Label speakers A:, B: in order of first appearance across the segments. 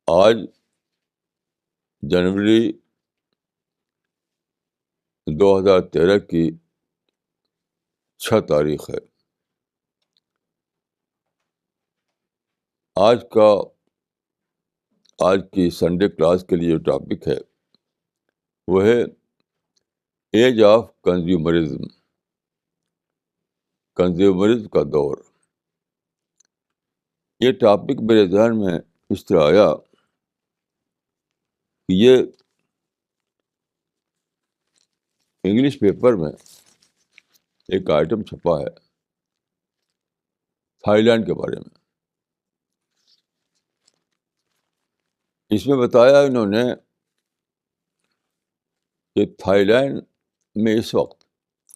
A: آج جنوری 2013 کی 6 تاریخ ہے. آج کی سنڈے کلاس کے لیے جو ٹاپک ہے وہ ہے ایج آف کنزیومرزم. کنزیومرزم کا دور. یہ ٹاپک میرے ذہن میں اس طرح آیا کہ یہ انگلش پیپر میں ایک آئٹم چھپا ہے تھائی لینڈ کے بارے میں. اس میں بتایا انہوں نے کہ تھائی لینڈ میں اس وقت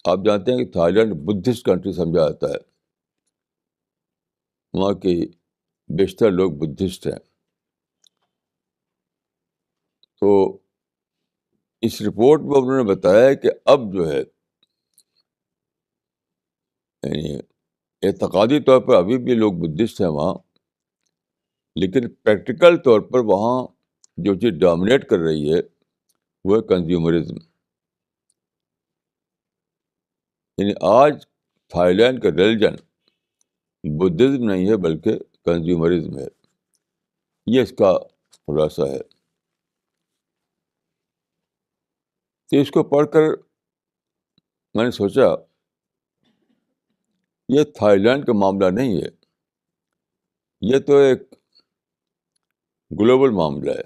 A: آپ جانتے ہیں کہ تھائی لینڈ بدھسٹ کنٹری سمجھا جاتا ہے. وہاں کے بیشتر لوگ بدھسٹ ہیں. تو اس رپورٹ میں انہوں نے بتایا کہ اب جو ہے یعنی اعتقادی طور پر ابھی بھی لوگ بدھسٹ ہیں وہاں، لیکن پریکٹیکل طور پر وہاں جو چیز ڈومینیٹ کر رہی ہے وہ ہے کنزیومرزم. یعنی آج تھائی لینڈ کا ریلیجن بدھزم نہیں ہے بلکہ کنزیومرزم ہے. یہ اس کا خلاصہ ہے. تو اس کو پڑھ کر میں نے سوچا یہ تھائی لینڈ کا معاملہ نہیں ہے، یہ تو ایک گلوبل معاملہ ہے.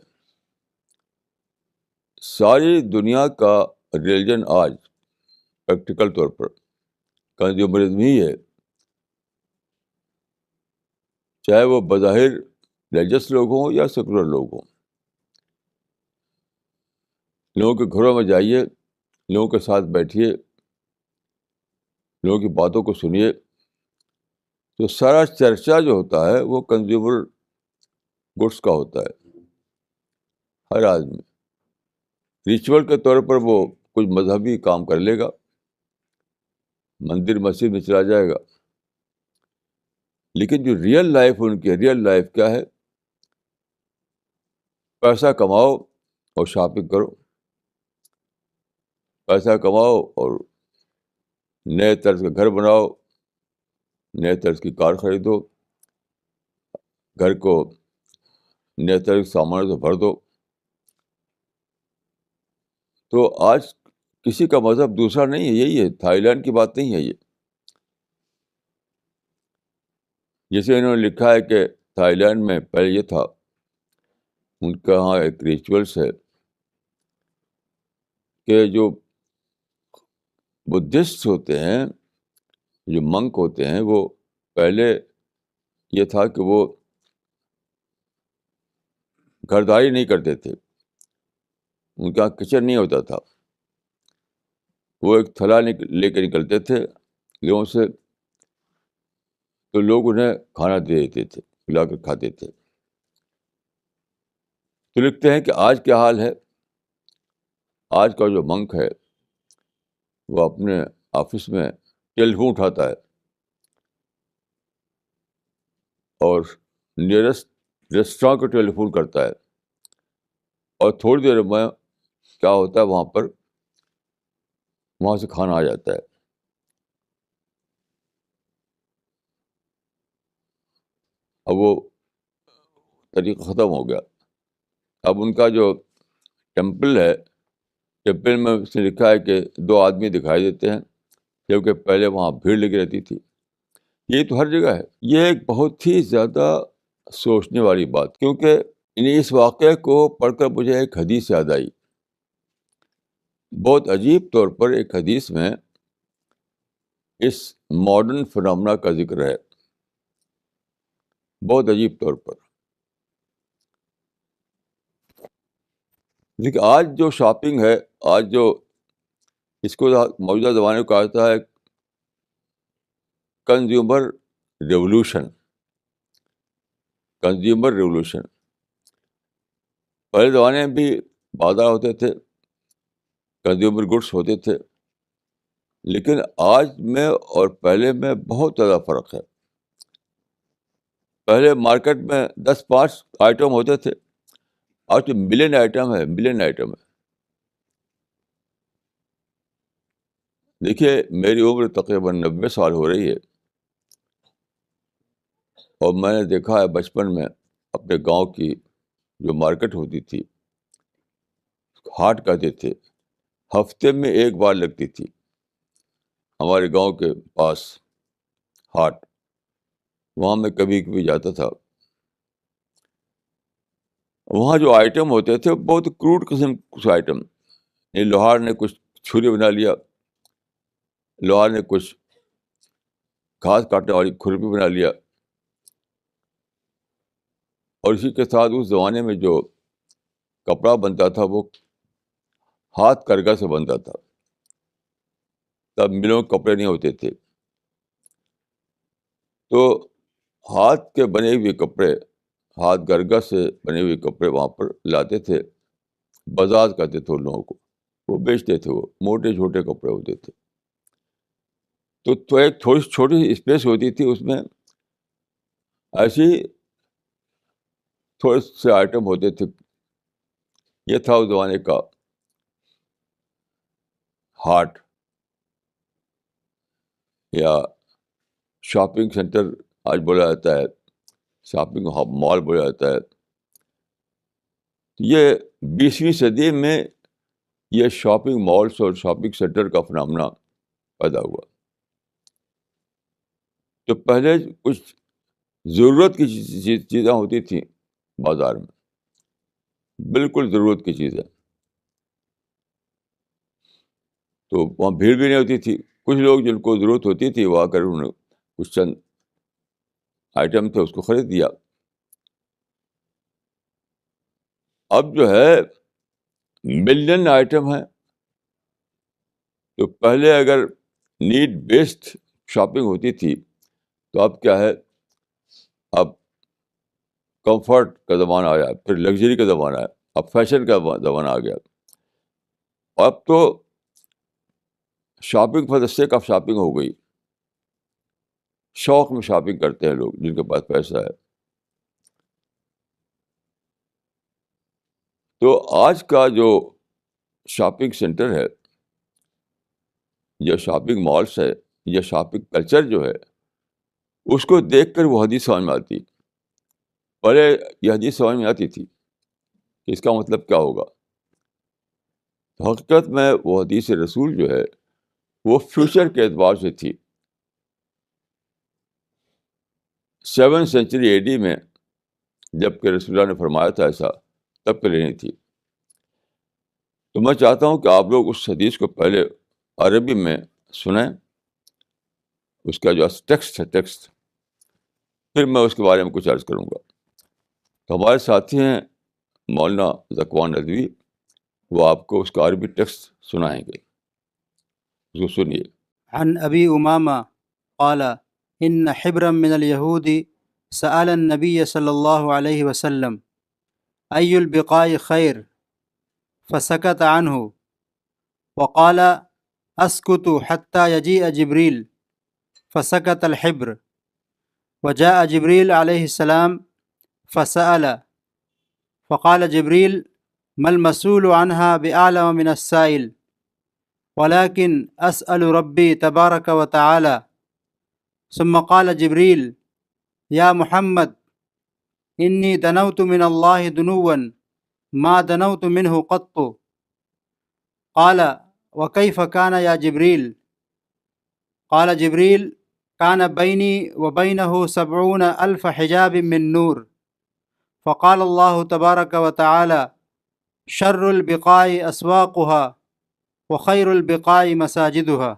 A: ساری دنیا کا ریلیجن آج پریکٹیکل طور پر کنزیومرزم ہی ہے. چاہے وہ بظاہر ریلیجس لوگ ہوں یا سیکولر لوگ ہوں. لوگوں کے گھروں میں جائیے، لوگوں کے ساتھ بیٹھیے، لوگوں کی باتوں کو سنیے، تو سارا چرچا جو ہوتا ہے وہ کنزیومر گڈس کا ہوتا ہے. ہر آدمی ریچول کے طور پر وہ کچھ مذہبی کام کر لے گا، مندر مسجد میں چلا جائے گا، لیکن جو ریئل لائف ان کی ریئل لائف کیا ہے؟ پیسہ کماؤ اور شاپنگ کرو، پیسہ کماؤ اور نئے طرز کا گھر بناؤ، نئے طرز کی کار خریدو، گھر کو نئے طرز کے سامان سے بھر دو. تو آج کسی کا مذہب دوسرا نہیں ہے، یہی ہے. تھائی لینڈ کی بات نہیں ہے یہ. جیسے انہوں نے لکھا ہے کہ تھائی لینڈ میں پہلے یہ تھا، ان کا یہاں ایک ریچولس ہے کہ جو بدھسٹ ہوتے ہیں، جو منک ہوتے ہیں، وہ پہلے یہ تھا کہ وہ گھرداری نہیں کرتے تھے. ان کا کچن نہیں ہوتا تھا. وہ ایک تھلا لے کے نکلتے تھے لوگوں سے، تو لوگ انہیں کھانا دے دیتے تھے، کھلا کر کھاتے تھے. تو لکھتے ہیں کہ آج کیا حال ہے. آج کا جو منک ہے وہ اپنے آفس میں ٹیلی فون اٹھاتا ہے اور نیئرسٹ ریسٹوراں کو ٹیلی فون کرتا ہے، اور تھوڑی دیر میں کیا ہوتا ہے وہاں سے کھانا آ جاتا ہے. اب وہ طریقہ ختم ہو گیا. اب ان کا جو ٹیمپل ہے، ٹیمپل میں اس نے لکھا ہے کہ 2 آدمی دکھائی دیتے ہیں، جبکہ پہلے وہاں بھیڑ لگی رہتی تھی. یہ تو ہر جگہ ہے. یہ ایک بہت ہی زیادہ سوچنے والی بات، کیونکہ اس واقعے کو پڑھ کر مجھے ایک حدیث یاد آئی. بہت عجیب طور پر ایک حدیث میں اس ماڈرن فنامنا کا ذکر ہے، بہت عجیب طور پر. لیکن آج جو شاپنگ ہے، آج جو اس کو موجودہ زمانے کو کہا جاتا ہے کنزیومر ریولوشن. Consumer revolution. پہلے زمانے میں بھی بازار ہوتے تھے، کنزیومر گڈس ہوتے تھے، لیکن آج میں اور پہلے میں بہت زیادہ فرق ہے. پہلے مارکیٹ میں 10 5 آئٹم ہوتے تھے، آج تو ملین آئٹم ہے، ملین آئٹم ہے. دیکھیے میری عمر تقریباً 90 سال ہو رہی ہے، اور میں نے دیکھا ہے بچپن میں اپنے گاؤں کی جو مارکیٹ ہوتی تھی، ہاٹ کہتے تھے، ہفتے میں ایک بار لگتی تھی ہمارے گاؤں کے پاس ہاٹ. وہاں میں کبھی کبھی جاتا تھا. وہاں جو آئٹم ہوتے تھے بہت کروڈ قسم کچھ آئٹم. یہ لوہار نے کچھ چھری بنا لیا، لوہار نے کچھ گھاس کاٹنے والی کھرپی بنا لیا، اور اسی کے ساتھ اس زمانے میں جو کپڑا بنتا تھا وہ ہاتھ کرگا سے بنتا تھا. تب ملوں کے کپڑے نہیں ہوتے تھے، تو ہاتھ کے بنے ہوئے کپڑے، ہاتھ گرگا سے بنے ہوئے کپڑے وہاں پر لاتے تھے. بازار کہتے تھے ان لوگوں کو، وہ بیچتے تھے. وہ موٹے چھوٹے کپڑے ہوتے تھے. تو ایک تھوڑی چھوٹی سی اسپیس ہوتی تھی، اس میں ایسے ہی تھوڑے سے آئٹم ہوتے تھے. یہ تھا اس زمانے کا ہاٹ یا شاپنگ سینٹر آج بولا جاتا ہے، شاپنگ مال بولا جاتا ہے. یہ 20ویں صدی میں یہ شاپنگ مالس اور شاپنگ سینٹر کا فنامنا پیدا ہوا. تو پہلے کچھ ضرورت کی چیزیں ہوتی تھیں بازار میں، بالکل ضرورت کی چیزیں، تو وہاں بھیڑ بھی نہیں ہوتی تھی. کچھ لوگ جن کو ضرورت ہوتی تھی وہ آ کر انہوں نے کچھ چند آئٹم تھے اس کو خرید دیا. اب جو ہے ملین آئٹم ہے. تو پہلے اگر نیڈ بیسڈ شاپنگ ہوتی تھی، تو اب کیا ہے، اب کمفرٹ کا زمانہ آیا، پھر لگژری کا زمانہ آیا، اب فیشن کا زمانہ آ گیا. اب تو shopping for the sake of shopping ہو گئی. شوق میں شاپنگ کرتے ہیں لوگ جن کے پاس پیسہ ہے. تو آج کا جو شاپنگ سینٹر ہے یا شاپنگ مالس ہے یا شاپنگ کلچر جو ہے، اس کو دیکھ کر وہ حدیث سمجھ میں آتی. پہلے یہ حدیث سمجھ میں آتی تھی کہ اس کا مطلب کیا ہوگا. حقیقت میں وہ حدیث رسول جو ہے وہ فیوچر کے اعتبار سے تھی. 7th century AD میں جب کہ رسول اللہ نے فرمایا تھا ایسا، تب کے لیے نہیں تھی. تو میں چاہتا ہوں کہ آپ لوگ اس حدیث کو پہلے عربی میں سنیں، اس کا جو ٹیکسٹ ہے ٹیکسٹ، پھر میں اس کے بارے میں کچھ عرض کروں گا. تو ہمارے ساتھی ہیں مولانا ذکوان ندوی، وہ آپ کو اس کا عربی ٹیکسٹ سنائیں گے. اس کو سنیے.
B: عن ابی امامہ قال ان حبرا من اليهود سأل النبي صلی اللہ علیہ وسلم ای البقاء خیر فسکت عنہ وقال اسکت حتى يجيء جبریل فسکت الحبر وجاء جبریل علیہ السلام فسأل فقال جبریل ما المسؤول عنها بأعلم من السائل ولكن أسأل ربي تبارك وتعالى. ثم قال جبريل يا محمد إني دنوت من الله دنوا ما دنوت منه قط. قال وكيف كان يا جبريل؟ قال جبريل كان بيني وبينه 70,000 حجاب من نور. فقال الله تبارك وتعالى شر البقاع أسواقها وخير البقاع مساجدها.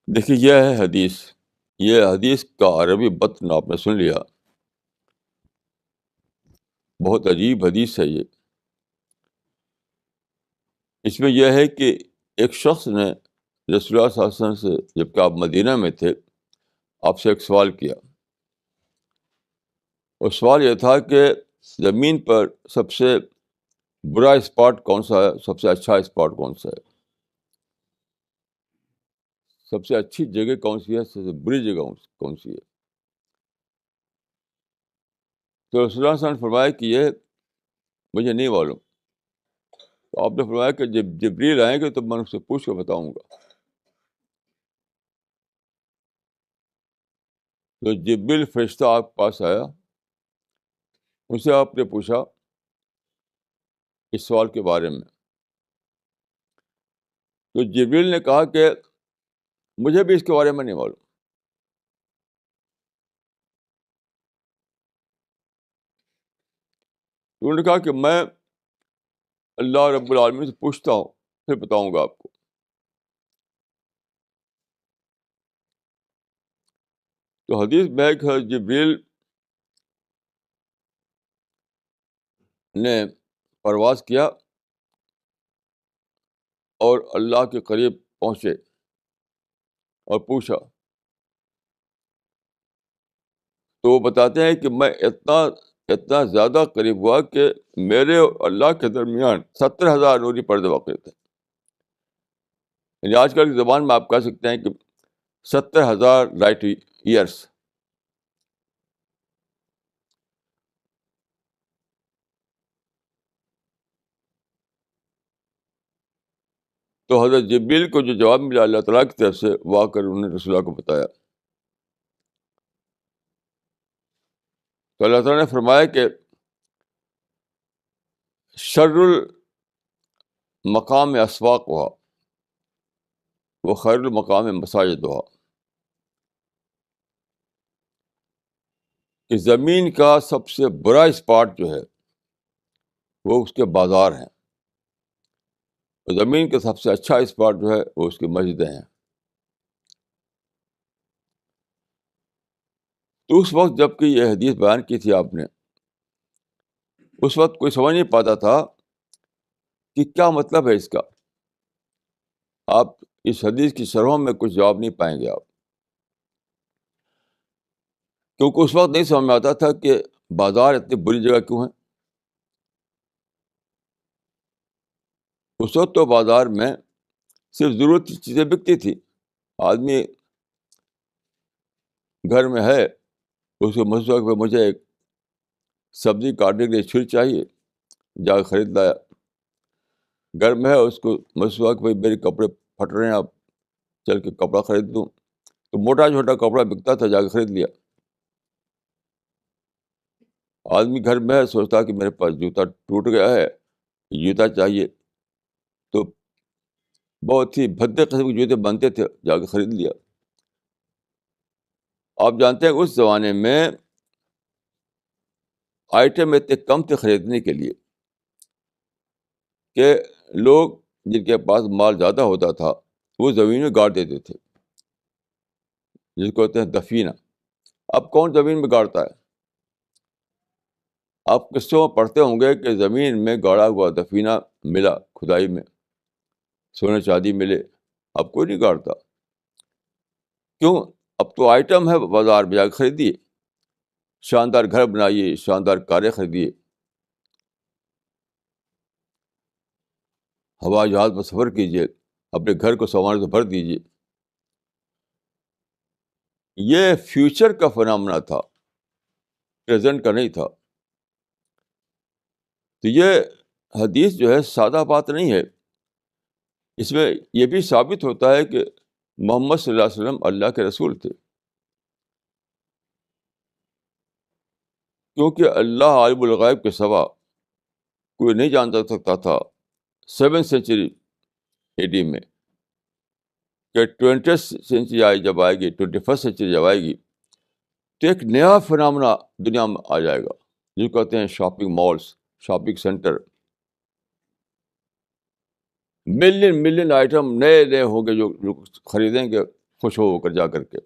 A: دیکھیے یہ ہے حدیث. یہ حدیث کا عربی متن آپ نے سن لیا. بہت عجیب حدیث ہے یہ. اس میں یہ ہے کہ ایک شخص نے رسول اللہ صلی اللہ علیہ وسلم سے، جب کہ آپ مدینہ میں تھے، آپ سے ایک سوال کیا. اور سوال یہ تھا کہ زمین پر سب سے برا اسپاٹ کون سا ہے، سب سے اچھا اسپاٹ کون سا ہے، سب سے اچھی جگہ کون سی ہے، سب سے بری جگہ کون سی ہے. تو رسول اللہ صلی اللہ علیہ وسلم نے فرمایا کہ یہ مجھے نہیں معلوم. تو آپ نے فرمایا کہ جب جبریل آئیں گے تو میں ان سے پوچھ کے بتاؤں گا. تو جبریل فرشتہ آپ کے پاس آیا, ان سے آپ نے پوچھا اس سوال کے بارے میں. تو جبریل نے کہا کہ مجھے بھی اس کے بارے میں نہیں معلوم. تو انہوں نے کہا کہ میں اللہ رب العالمین سے پوچھتا ہوں, پھر بتاؤں گا آپ کو. تو حدیث میں ہے کہ جبریل نے پرواز کیا اور اللہ کے قریب پہنچے اور پوچھا. تو وہ بتاتے ہیں کہ میں اتنا زیادہ قریب ہوا کہ میرے اور اللہ کے درمیان 70,000 نوری پردے واقع تھے. یعنی آج کل کی زبان میں آپ کہہ سکتے ہیں کہ 70,000 لائٹ ایئرس. تو حضرت جبریل کو جو جواب ملا اللہ تعالیٰ کی طرف سے, وہ آ کر انہوں نے رسول اللہ کو بتایا. تو اللہ تعالیٰ نے فرمایا کہ شر المقام اسواق ہوا وہ خیر المقام مساجد ہوا, کہ زمین کا سب سے برا اسپاٹ جو ہے وہ اس کے بازار ہیں, اور زمین کا سب سے اچھا اسپاٹ جو ہے وہ اس کی مسجدیں ہیں. تو اس وقت جب کہ یہ حدیث بیان کی تھی آپ نے, اس وقت کوئی سمجھ نہیں پاتا تھا کہ کیا مطلب ہے اس کا. آپ اس حدیث کی شرحوں میں کچھ جواب نہیں پائیں گے آپ, کیونکہ اس وقت نہیں سمجھ میں آتا تھا کہ بازار اتنی بری جگہ کیوں ہے. اس وقت تو بازار میں صرف ضرورت کی چیزیں بکتی تھی. آدمی گھر میں ہے, اس کو مسئلہ پہ مجھے ایک سبزی کاٹنے کے لیے چھری چاہیے, جا کے خرید لایا. گھر میں ہے, اس کو مسئلہ کہ بھائی میرے کپڑے پھٹ رہے ہیں, آپ چل کے کپڑا خرید دوں. تو موٹا چھوٹا کپڑا بکتا تھا, جا کے خرید لیا. آدمی گھر میں ہے, سوچتا ہے کہ میرے پاس جوتا ٹوٹ گیا ہے, جوتا چاہیے, تو بہت ہی بھدے قسم کے جوتے بنتے تھے, جا کے خرید لیا. آپ جانتے ہیں اس زمانے میں آئٹم اتنے کم تھے خریدنے کے لیے کہ لوگ جن کے پاس مال زیادہ ہوتا تھا وہ زمین میں گاڑ دیتے تھے, جس کو کہتے ہیں دفینہ. اب کون زمین میں گاڑتا ہے؟ آپ قصوں میں پڑھتے ہوں گے کہ زمین میں گاڑا ہوا دفینہ ملا کھدائی میں, سونے چاندی ملے. اب کوئی نہیں گاڑتا. کیوں؟ اب تو آئٹم ہے, بازار میں جا کے خریدیے, شاندار گھر بنائیے, شاندار کاریں خریدیے, ہوائی جہاز پر سفر کیجیے, اپنے گھر کو سامان سے بھر دیجیے. یہ فیوچر کا فنامنا تھا, پریزنٹ کا نہیں تھا. تو یہ حدیث جو ہے سادہ بات نہیں ہے. اس میں یہ بھی ثابت ہوتا ہے کہ محمد صلی اللہ علیہ وسلم اللہ کے رسول تھے, کیونکہ اللہ عالم الغیب کے سوا کوئی نہیں جان سکتا تھا 7 سینچری اے ڈی میں کہ 20 سینچری جب آئے گی, 21 سینچری جب آئے گی, تو ایک نیا فنامنا دنیا میں آ جائے گا, جو کہتے ہیں shopping malls, shopping centre. Million item نئے نئے ہوں گے جو لوگ خریدیں گے خوش ہو کر جا کر کے.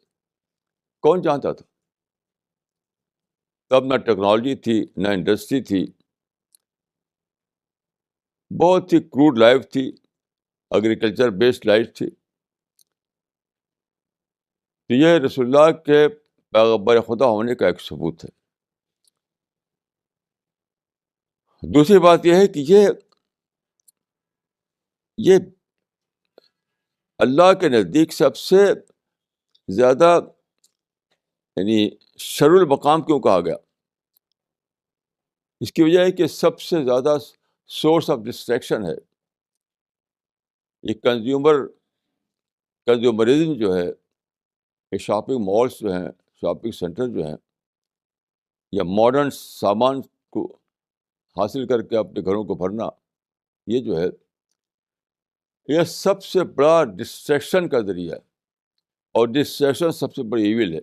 A: کون جانتا تھا؟ تب نہ ٹیکنالوجی تھی, نہ انڈسٹری تھی, بہت ہی کروڈ لائف تھی, ایگریکلچر بیسڈ لائف تھی. تو یہ رسول اللہ کے پیغمبر خدا ہونے کا ایک ثبوت ہے. دوسری بات یہ ہے کہ یہ اللہ کے نزدیک سب سے زیادہ یعنی شر المقام کیوں کہا گیا؟ اس کی وجہ ہے کہ سب سے زیادہ سورس آف ڈسٹریکشن ہے یہ کنزیومرزم جو ہے. یہ شاپنگ مالس جو ہیں، شاپنگ سینٹر جو ہیں، یا ماڈرن سامان کو حاصل کر کے اپنے گھروں کو بھرنا، یہ جو ہے یہ سب سے بڑا ڈسٹریکشن کا ذریعہ ہے. اور ڈسٹریکشن سب سے بڑی ایول ہے.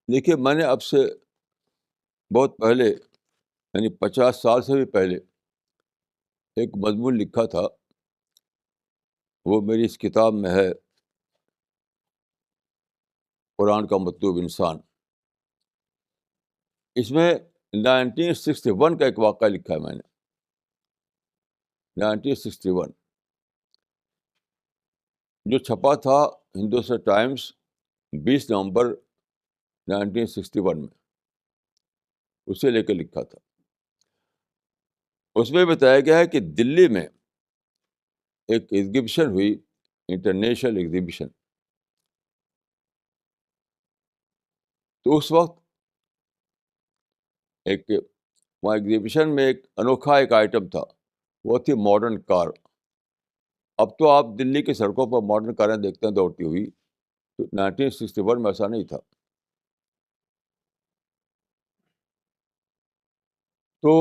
A: دیکھیے، میں نے اب سے بہت پہلے، یعنی 50 سال سے بھی پہلے ایک مضمون لکھا تھا. وہ میری اس کتاب میں ہے، قرآن کا مطلوب انسان. اس میں 1961 کا ایک واقعہ لکھا ہے میں نے. 1961 جو چھپا تھا ہندوستان ٹائمز 20 نومبر 1961 میں، اسے لے کے لکھا تھا. اس میں بتایا گیا ہے کہ دلی میں ایک ایگزیبیشن ہوئی، انٹرنیشنل ایگزیبیشن. تو اس وقت ایک وہاں ایگزیبیشن میں ایک انوکھا ایک آئٹم تھا، وہ تھی ماڈرن کار. اب تو آپ دلی کی سڑکوں پر ماڈرن کاریں دیکھتے ہیں دوڑتی ہوئی، تو 1961 میں ایسا نہیں تھا. تو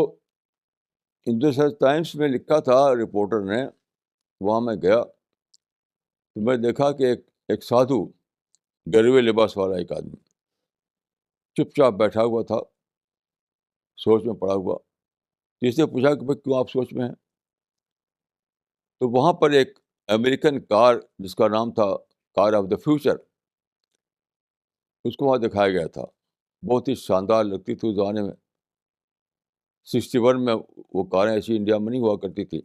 A: ہندوستان ٹائمس میں لکھا تھا رپورٹر نے، وہاں میں گیا تو میں دیکھا کہ ایک سادھو گروے لباس والا ایک آدمی چپ چاپ بیٹھا ہوا تھا، سوچ میں پڑا ہوا. جس نے پوچھا کہ بھائی کیوں آپ سوچ میں ہیں؟ تو وہاں پر ایک امریکن کار جس کا نام تھا کار آف دا فیوچر، اس کو وہاں دکھایا گیا تھا. بہت ہی شاندار لگتی تھی اس زمانے میں. 61 میں وہ کاریں ایسی انڈیا میں نہیں ہوا کرتی تھی.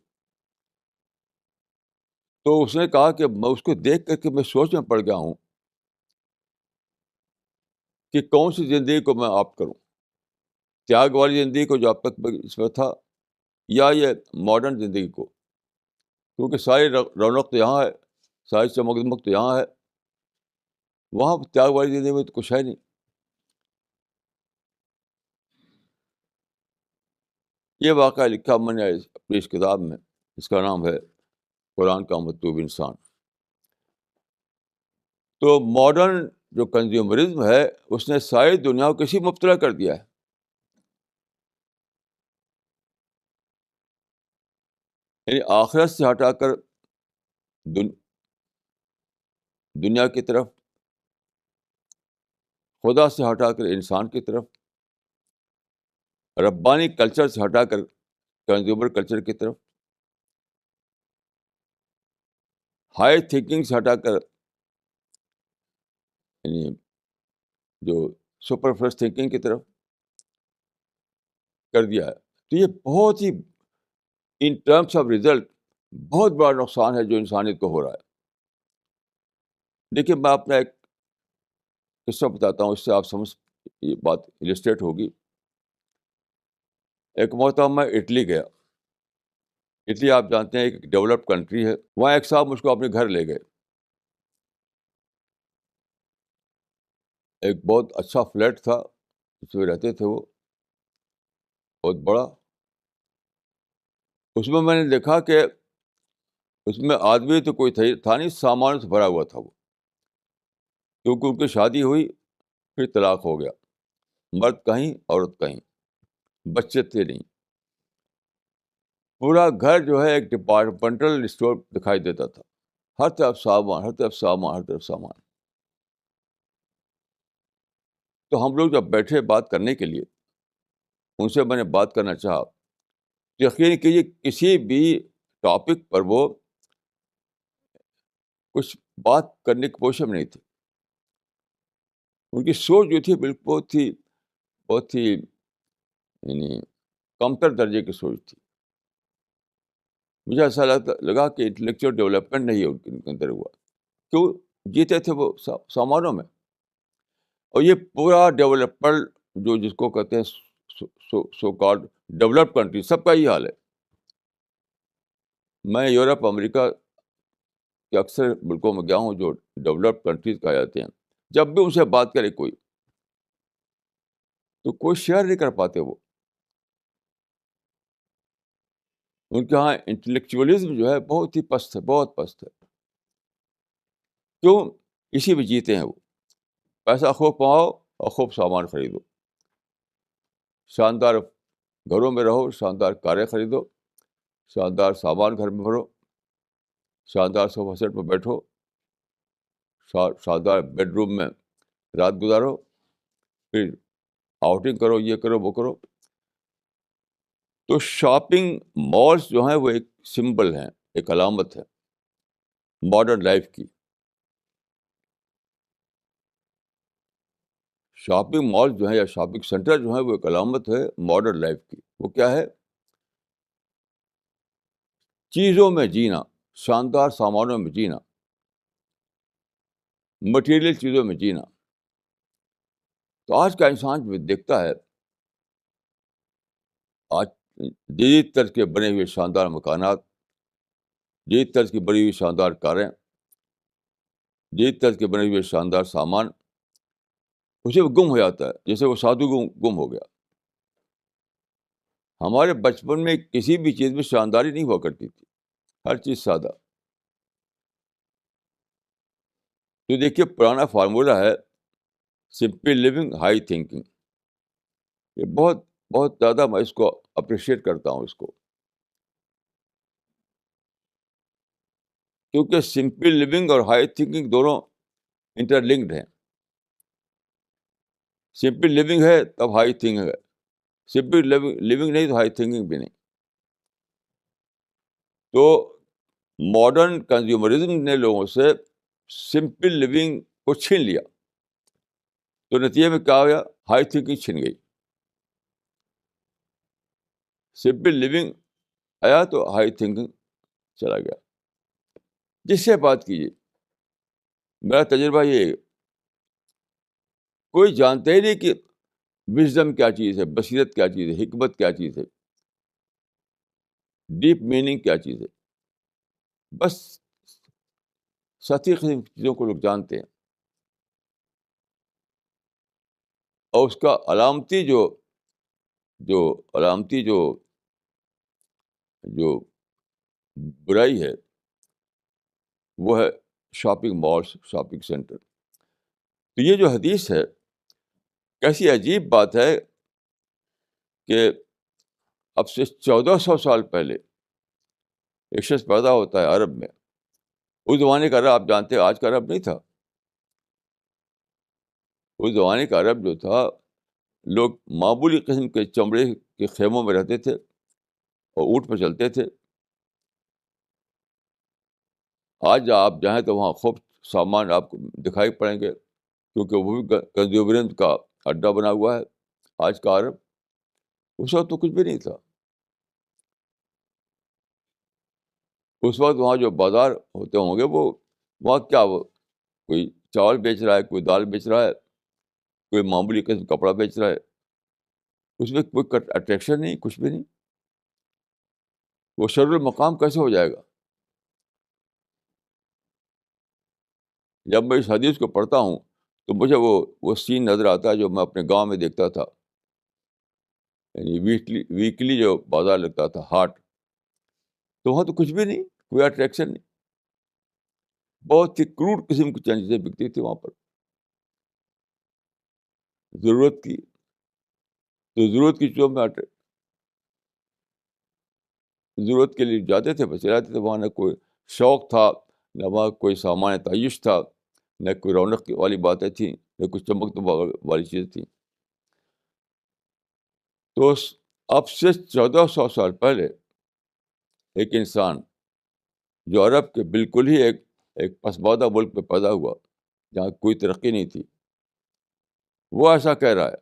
A: تو اس نے کہا کہ میں اس کو دیکھ کر کے میں سوچ میں پڑ گیا ہوں کہ کون سی زندگی کو میں آپ کروں، تیاگ والی زندگی کو جو اب تک اس میں تھا، یا یہ ماڈرن زندگی کو. کیونکہ ساری رونق تو یہاں ہے، ساری چمک دمک تو یہاں ہے، وہاں تیاگ والی زندگی میں تو کچھ ہے نہیں. یہ واقعہ لکھا میں نے اپنی اس کتاب میں، اس کا نام ہے قرآن کا مطلوب انسان. تو ماڈرن جو کنزیومرزم ہے اس نے ساری دنیا کو کسی مبتلا کر دیا ہے. یعنی آخرت سے ہٹا کر دنیا کی طرف، خدا سے ہٹا کر انسان کی طرف، ربانی کلچر سے ہٹا کر کنزیومر کلچر کی طرف، ہائی تھنکنگ سے ہٹا کر یعنی جو سپر فریش تھنکنگ کی طرف کر دیا ہے. تو یہ بہت ہی ان ٹرمس آف ریزلٹ بہت بڑا نقصان ہے جو انسانیت کو ہو رہا ہے. دیکھیے، میں اپنا ایک قصہ بتاتا ہوں، اس سے آپ سمجھ یہ بات السٹریٹ ہوگی. ایک مرتبہ میں اٹلی گیا. اٹلی آپ جانتے ہیں ایک ڈیولپڈ کنٹری ہے. وہاں ایک صاحب مجھ کو اپنے گھر لے گئے. ایک بہت اچھا فلیٹ تھا جس میں رہتے تھے، وہ بہت بڑا. اس میں نے دیکھا کہ اس میں آدمی تو کوئی تھا نہیں، سامان سے بھرا ہوا تھا وہ. کیونکہ ان کی شادی ہوئی، پھر طلاق ہو گیا. مرد کہیں عورت کہیں، بچے تھے نہیں. پورا گھر جو ہے ایک ڈپارٹمنٹل اسٹور دکھائی دیتا تھا. ہر طرف سامان، ہر طرف سامان، ہر طرف سامان. تو ہم لوگ جب بیٹھے بات کرنے کے لیے، ان سے میں نے بات کرنا چاہا. یقین کیجیے کسی بھی ٹاپک پر وہ کچھ بات کرنے کی کوشش میں نہیں تھی. ان کی سوچ جو تھی بالکل بہت ہی یعنی کمتر درجے کی سوچ تھی. مجھے ایسا لگا کہ انٹلیکچوئل ڈیولپمنٹ نہیں ہے ان کے اندر ہوا. کیوں؟ جیتے تھے وہ سامانوں میں. اور یہ پورا ڈیولپمنٹ جو جس کو کہتے ہیں سو کالڈ ڈیولپڈ کنٹری، سب کا یہ حال ہے. میں یورپ امریکہ کے اکثر ملکوں میں گیا ہوں جو ڈیولپڈ کنٹریز کہا جاتے ہیں. جب بھی ان سے بات کرے کوئی تو کوئی شیئر نہیں کر پاتے وہ. ان کے یہاں انٹلیکچوئلزم جو ہے بہت ہی پست ہے, بہت پست ہے. کیوں؟ اسی میں جیتے ہیں وہ. پیسہ خوب کماؤ اور خوب سامان خریدو, شاندار گھروں میں رہو, شاندار کاریں خریدو, شاندار سامان گھر میں بھرو, شاندار صوفہ سیٹ پہ بیٹھو, شاندار بیڈ روم میں رات گزارو, پھر آؤٹنگ کرو, یہ کرو وہ کرو. تو شاپنگ مالس جو ہیں وہ ایک سمبل ہیں, ایک علامت ہے ماڈرن لائف کی. شاپنگ مال جو ہے یا شاپنگ سینٹر جو ہے وہ ایک علامت ہے ماڈرن لائف کی. وہ کیا ہے؟ چیزوں میں جینا, شاندار سامانوں میں جینا, مٹیریل چیزوں میں جینا. تو آج کا انسان جو دیکھتا ہے, آج جدید طرز کے بنے ہوئے شاندار مکانات, جدید طرز کی بنی ہوئی شاندار کاریں, جدید طرز کے بنے ہوئے شاندار سامان, اسے وہ گم ہو جاتا ہے, جیسے وہ سادھو گم ہو گیا. ہمارے بچپن میں کسی بھی چیز میں شانداری نہیں ہوا کرتی تھی, ہر چیز سادہ. تو دیکھیے پرانا فارمولہ ہے سمپل لیونگ ہائی تھنکنگ. یہ بہت بہت زیادہ میں اس کو اپریشیٹ کرتا ہوں اس کو, کیونکہ سمپل لیونگ اور ہائی تھنکنگ دونوں انٹر لنکڈ ہیں. سمپل لیونگ ہے تب ہائی تھنکنگ ہے, سمپل لیونگ نہیں تو ہائی تھنکنگ بھی نہیں. تو ماڈرن کنزیومرزم نے لوگوں سے سمپل لیونگ کو چھین لیا, تو نتیجے میں کیا ہوا؟ ہائی تھنکنگ چھن گئی. سمپل لیونگ آیا تو ہائی تھنکنگ چلا گیا. جس سے بات کیجیے, میرا تجربہ یہ ہے, کوئی جانتا ہی نہیں کہ وژڈم کیا چیز ہے, بصیرت کیا چیز ہے, حکمت کیا چیز ہے, ڈیپ میننگ کیا چیز ہے. بس سطحی قسم کی چیزوں کو لوگ جانتے ہیں, اور اس کا علامتی جو برائی ہے وہ ہے شاپنگ مالس, شاپنگ سینٹر. تو یہ جو حدیث ہے, کیسی عجیب بات ہے کہ اب سے 1400 سال پہلے ایک شخص پیدا ہوتا ہے عرب میں. اس زمانے کا عرب آپ جانتے ہیں, آج کا عرب نہیں تھا. اس زمانے کا عرب جو تھا, لوگ معمولی قسم کے چمڑے کے خیموں میں رہتے تھے اور اونٹ پہ چلتے تھے. آج آپ جائیں تو وہاں خوب سامان آپ کو دکھائی پڑیں گے, کیونکہ وہ بھی کنزیومرزم کا اڈا بنا ہوا ہے. آج کا عرب, اس وقت تو کچھ بھی نہیں تھا. اس وقت وہاں جو بازار ہوتے ہوں گے, وہ وہاں کیا, وہ کوئی چاول بیچ رہا ہے, کوئی دال بیچ رہا ہے, کوئی معمولی قسم کپڑا بیچ رہا ہے. اس میں کوئی اٹریکشن نہیں, کچھ بھی نہیں. وہ شر المقام کیسے ہو جائے گا؟ جب میں اس حدیث کو پڑھتا ہوں تو مجھے وہ سین نظر آتا ہے جو میں اپنے گاؤں میں دیکھتا تھا. یعنی ویکلی جو بازار لگتا تھا, ہاٹ, تو وہاں تو کچھ بھی نہیں, کوئی اٹریکشن نہیں. بہت ہی کروڈ قسم کی چیزیں بکتی تھی وہاں پر. ضرورت کی تو ضرورت کی چیزوں میں ضرورت کے لیے جاتے تھے, بس جاتے تھے. وہاں نہ کوئی شوق تھا, نہ وہاں کوئی سامان تعیش تھا, نہ کوئی رونق والی باتیں تھیں, نہ کوئی چمک والی چیز تھی. تو اب سے 1400 سال پہلے ایک انسان جو عرب کے بالکل ہی ایک پسماندہ ملک میں پیدا ہوا, جہاں کوئی ترقی نہیں تھی, وہ ایسا کہہ رہا ہے,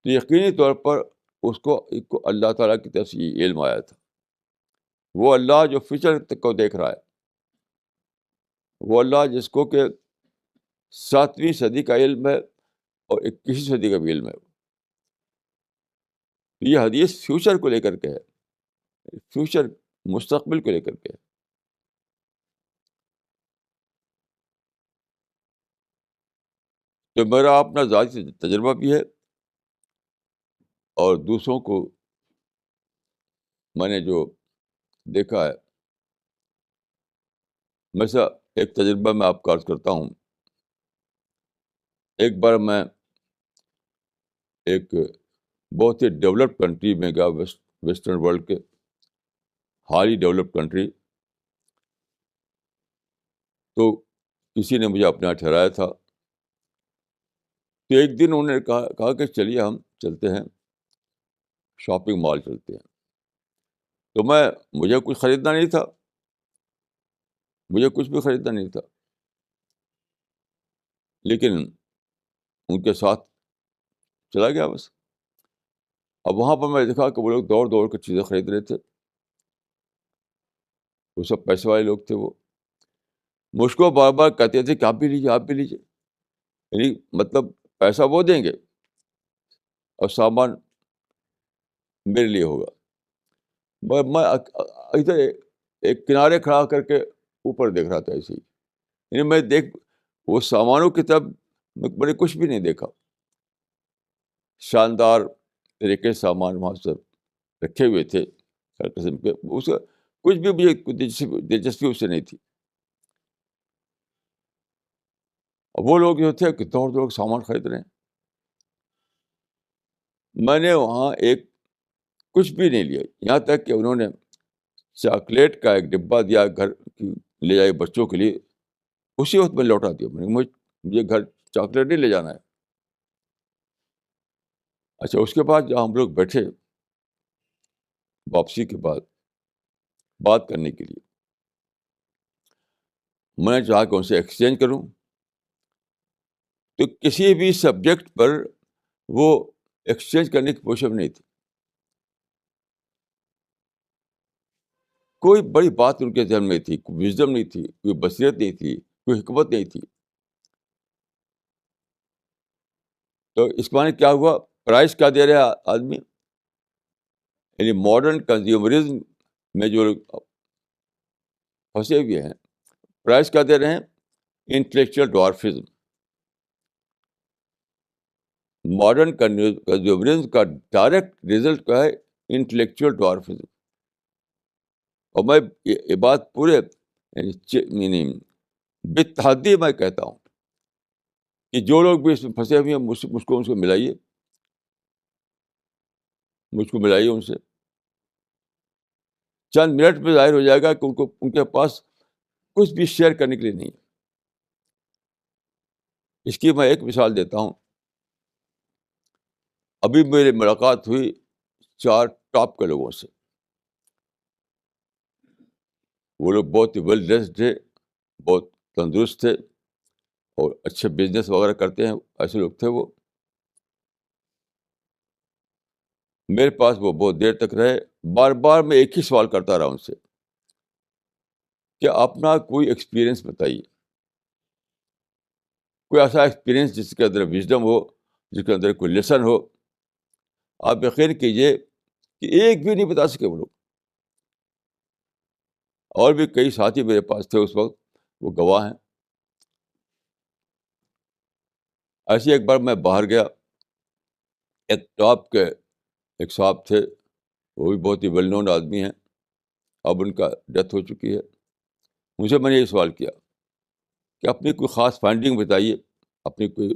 A: تو یقینی طور پر اس کو اللہ تعالیٰ کی طرف سے یہ علم آیا تھا. وہ اللہ جو فیوچر تک کو دیکھ رہا ہے, وہ اللہ جس کو کہ 7ویں صدی کا علم ہے اور 21ویں صدی کا بھی علم ہے. یہ حدیث فیوچر کو لے کر کے ہے, فیوچر مستقبل کو لے کر کے ہے. تو میرا اپنا ذاتی تجربہ بھی ہے، اور دوسروں کو میں نے جو دیکھا ہے، مثلا ایک تجربہ میں آپ کا عرض کرتا ہوں۔ ایک بار میں ایک بہت ہی ڈیولپڈ کنٹری میں گیا، ویسٹرن ورلڈ کے ہائی ڈیولپڈ کنٹری۔ تو کسی نے مجھے اپنے یہاں ٹھہرایا تھا۔ تو ایک دن انہوں نے کہا کہ چلیے ہم چلتے ہیں، شاپنگ مال چلتے ہیں۔ تو مجھے کچھ خریدنا نہیں تھا، مجھے کچھ بھی خریدنا نہیں تھا، لیکن ان کے ساتھ چلا گیا بس۔ اب وہاں پر میں نے دیکھا کہ وہ لوگ دوڑ دوڑ کے چیزیں خرید رہے تھے، وہ سب پیسے والے لوگ تھے۔ وہ مجھ کو بار بار کہتے تھے کہ آپ بھی لیجیے، آپ بھی لیجیے، یعنی مطلب پیسہ وہ دیں گے اور سامان میرے لیے ہوگا۔ میں ادھر ایک کنارے کھڑا کر کے اوپر دیکھ رہا تھا ایسے ہی، یعنی میں وہ سامانوں کی طرف میں نے کچھ بھی نہیں دیکھا۔ شاندار طریقے سے سامان وہاں سے رکھے ہوئے تھے ہر قسم کے، اس کا کچھ بھی مجھے دلچسپی اس سے نہیں تھی۔ اور وہ لوگ جو تھے کہ دوڑ دوڑ کے سامان خرید رہے ہیں۔ میں نے وہاں کچھ بھی نہیں لیا، یہاں تک کہ انہوں نے چاکلیٹ کا ایک ڈبہ دیا گھر کی لے جائے بچوں کے لیے، اسی وقت میں لوٹا دیا۔ مجھے گھر چاکلیٹ نہیں لے جانا ہے۔ اچھا، اس کے بعد جب ہم لوگ بیٹھے واپسی کے بعد بات کرنے کے لیے، میں نے چاہا کہ ان سے ایکسچینج کروں، تو کسی بھی سبجیکٹ پر وہ ایکسچینج کرنے کی پوزیشن نہیں تھی۔ کوئی بڑی بات ان کے ذہن میں تھی، کوئی وژڈم نہیں تھی، کوئی بصیرت نہیں تھی، کوئی حکمت نہیں تھی۔ تو اس معنی کیا ہوا؟ پرائز کیا دے رہا آدمی؟ یعنی ماڈرن کنزیومرزم میں جو لوگ پھنسے ہوئے ہیں، پرائز کیا دے رہے ہیں؟ Intellectual dwarfism. ماڈرن کنزیومرزم کا ڈائریکٹ رزلٹ کیا ہے؟ Intellectual dwarfism. اور میں یہ بات پورے یعنی بتحدی میں کہتا ہوں کہ جو لوگ بھی اس میں پھنسے ہوئے ہیں، مجھ کو ان سے ملائیے، مجھ کو ملائیے ان سے۔ چند منٹ میں ظاہر ہو جائے گا کہ ان کے پاس کچھ بھی شیئر کرنے کے لیے نہیں ہے۔ اس کی میں ایک مثال دیتا ہوں۔ ابھی میری ملاقات ہوئی 4 ٹاپ کے لوگوں سے۔ وہ لوگ بہت ہی ویل ڈریسڈ تھے، بہت تندرست تھے، اور اچھے بزنس وغیرہ کرتے ہیں، ایسے لوگ تھے وہ۔ میرے پاس وہ بہت دیر تک رہے۔ بار بار میں ایک ہی سوال کرتا رہا ان سے کہ اپنا کوئی ایکسپیرئنس بتائیے، کوئی ایسا ایکسپیرئنس جس کے اندر وژڈم ہو، جس کے اندر کوئی لیسن ہو۔ آپ یقین کیجیے کہ ایک بھی نہیں بتا سکے وہ لوگ۔ اور بھی کئی ساتھی میرے پاس تھے اس وقت، وہ گواہ ہیں۔ ایسے ایک بار میں باہر گیا، ایک ٹاپ کے ایک صاحب تھے، وہ بھی بہت ہی ویل نون آدمی ہیں، اب ان کا ڈیتھ ہو چکی ہے۔ مجھ سے میں نے یہ سوال کیا کہ اپنی کوئی خاص فائنڈنگ بتائیے، اپنی کوئی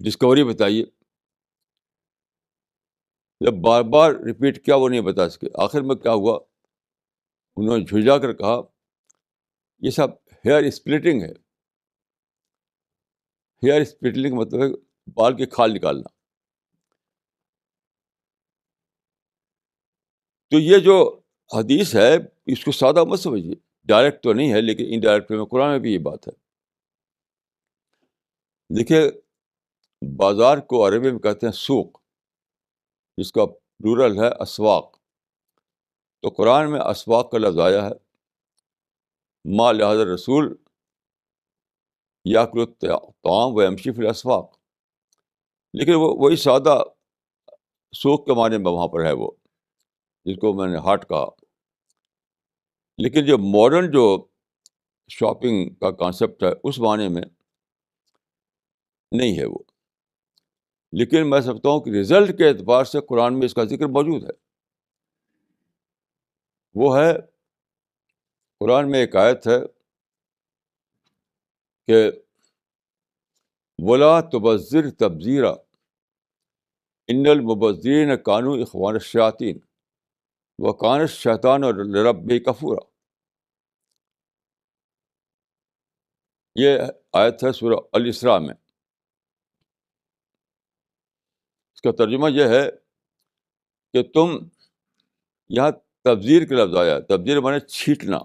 A: ڈسکوری بتائیے۔ جب بار بار ریپیٹ کیا وہ نہیں بتا سکے، آخر میں کیا ہوا، انہوں نے جھجا کر کہا یہ سب ہیئر اسپلٹنگ ہے۔ ہیئر اسپلٹنگ مطلب ہے بال کی کھال نکالنا۔ تو یہ جو حدیث ہے اس کو سادہ مت سمجھیے، ڈائریکٹ تو نہیں ہے لیکن انڈائریکٹ میں قرآن میں بھی یہ بات ہے۔ دیکھیے، بازار کو عربی میں کہتے ہیں سوق، جس کا پلورل ہے اسواق۔ تو قرآن میں اسواق کا لفظ آیا ہے۔ ما لہذا رسول یاکل الطعام ویمشی فی الاسواق، لیکن وہی سادہ سوق کے معنی میں وہاں پر ہے وہ، جس کو میں نے ہاٹ کہا۔ لیکن جو ماڈرن جو شاپنگ کا کانسیپٹ ہے اس معنی میں نہیں ہے وہ۔ لیکن میں سمجھتا ہوں کہ رزلٹ کے اعتبار سے قرآن میں اس کا ذکر موجود ہے. وہ ہے قرآن میں ایک آیت ہے کہ ولا تبذر تبذیرا ان المبذرین کانوا اخوان الشیاطین وکان الشیطان لربہ کفورا. یہ آیت ہے سورہ الاسراء میں. اس کا ترجمہ یہ ہے کہ تم، یہاں تبذیر کا لفظ آیا. تبذیر مانے چھیٹنا،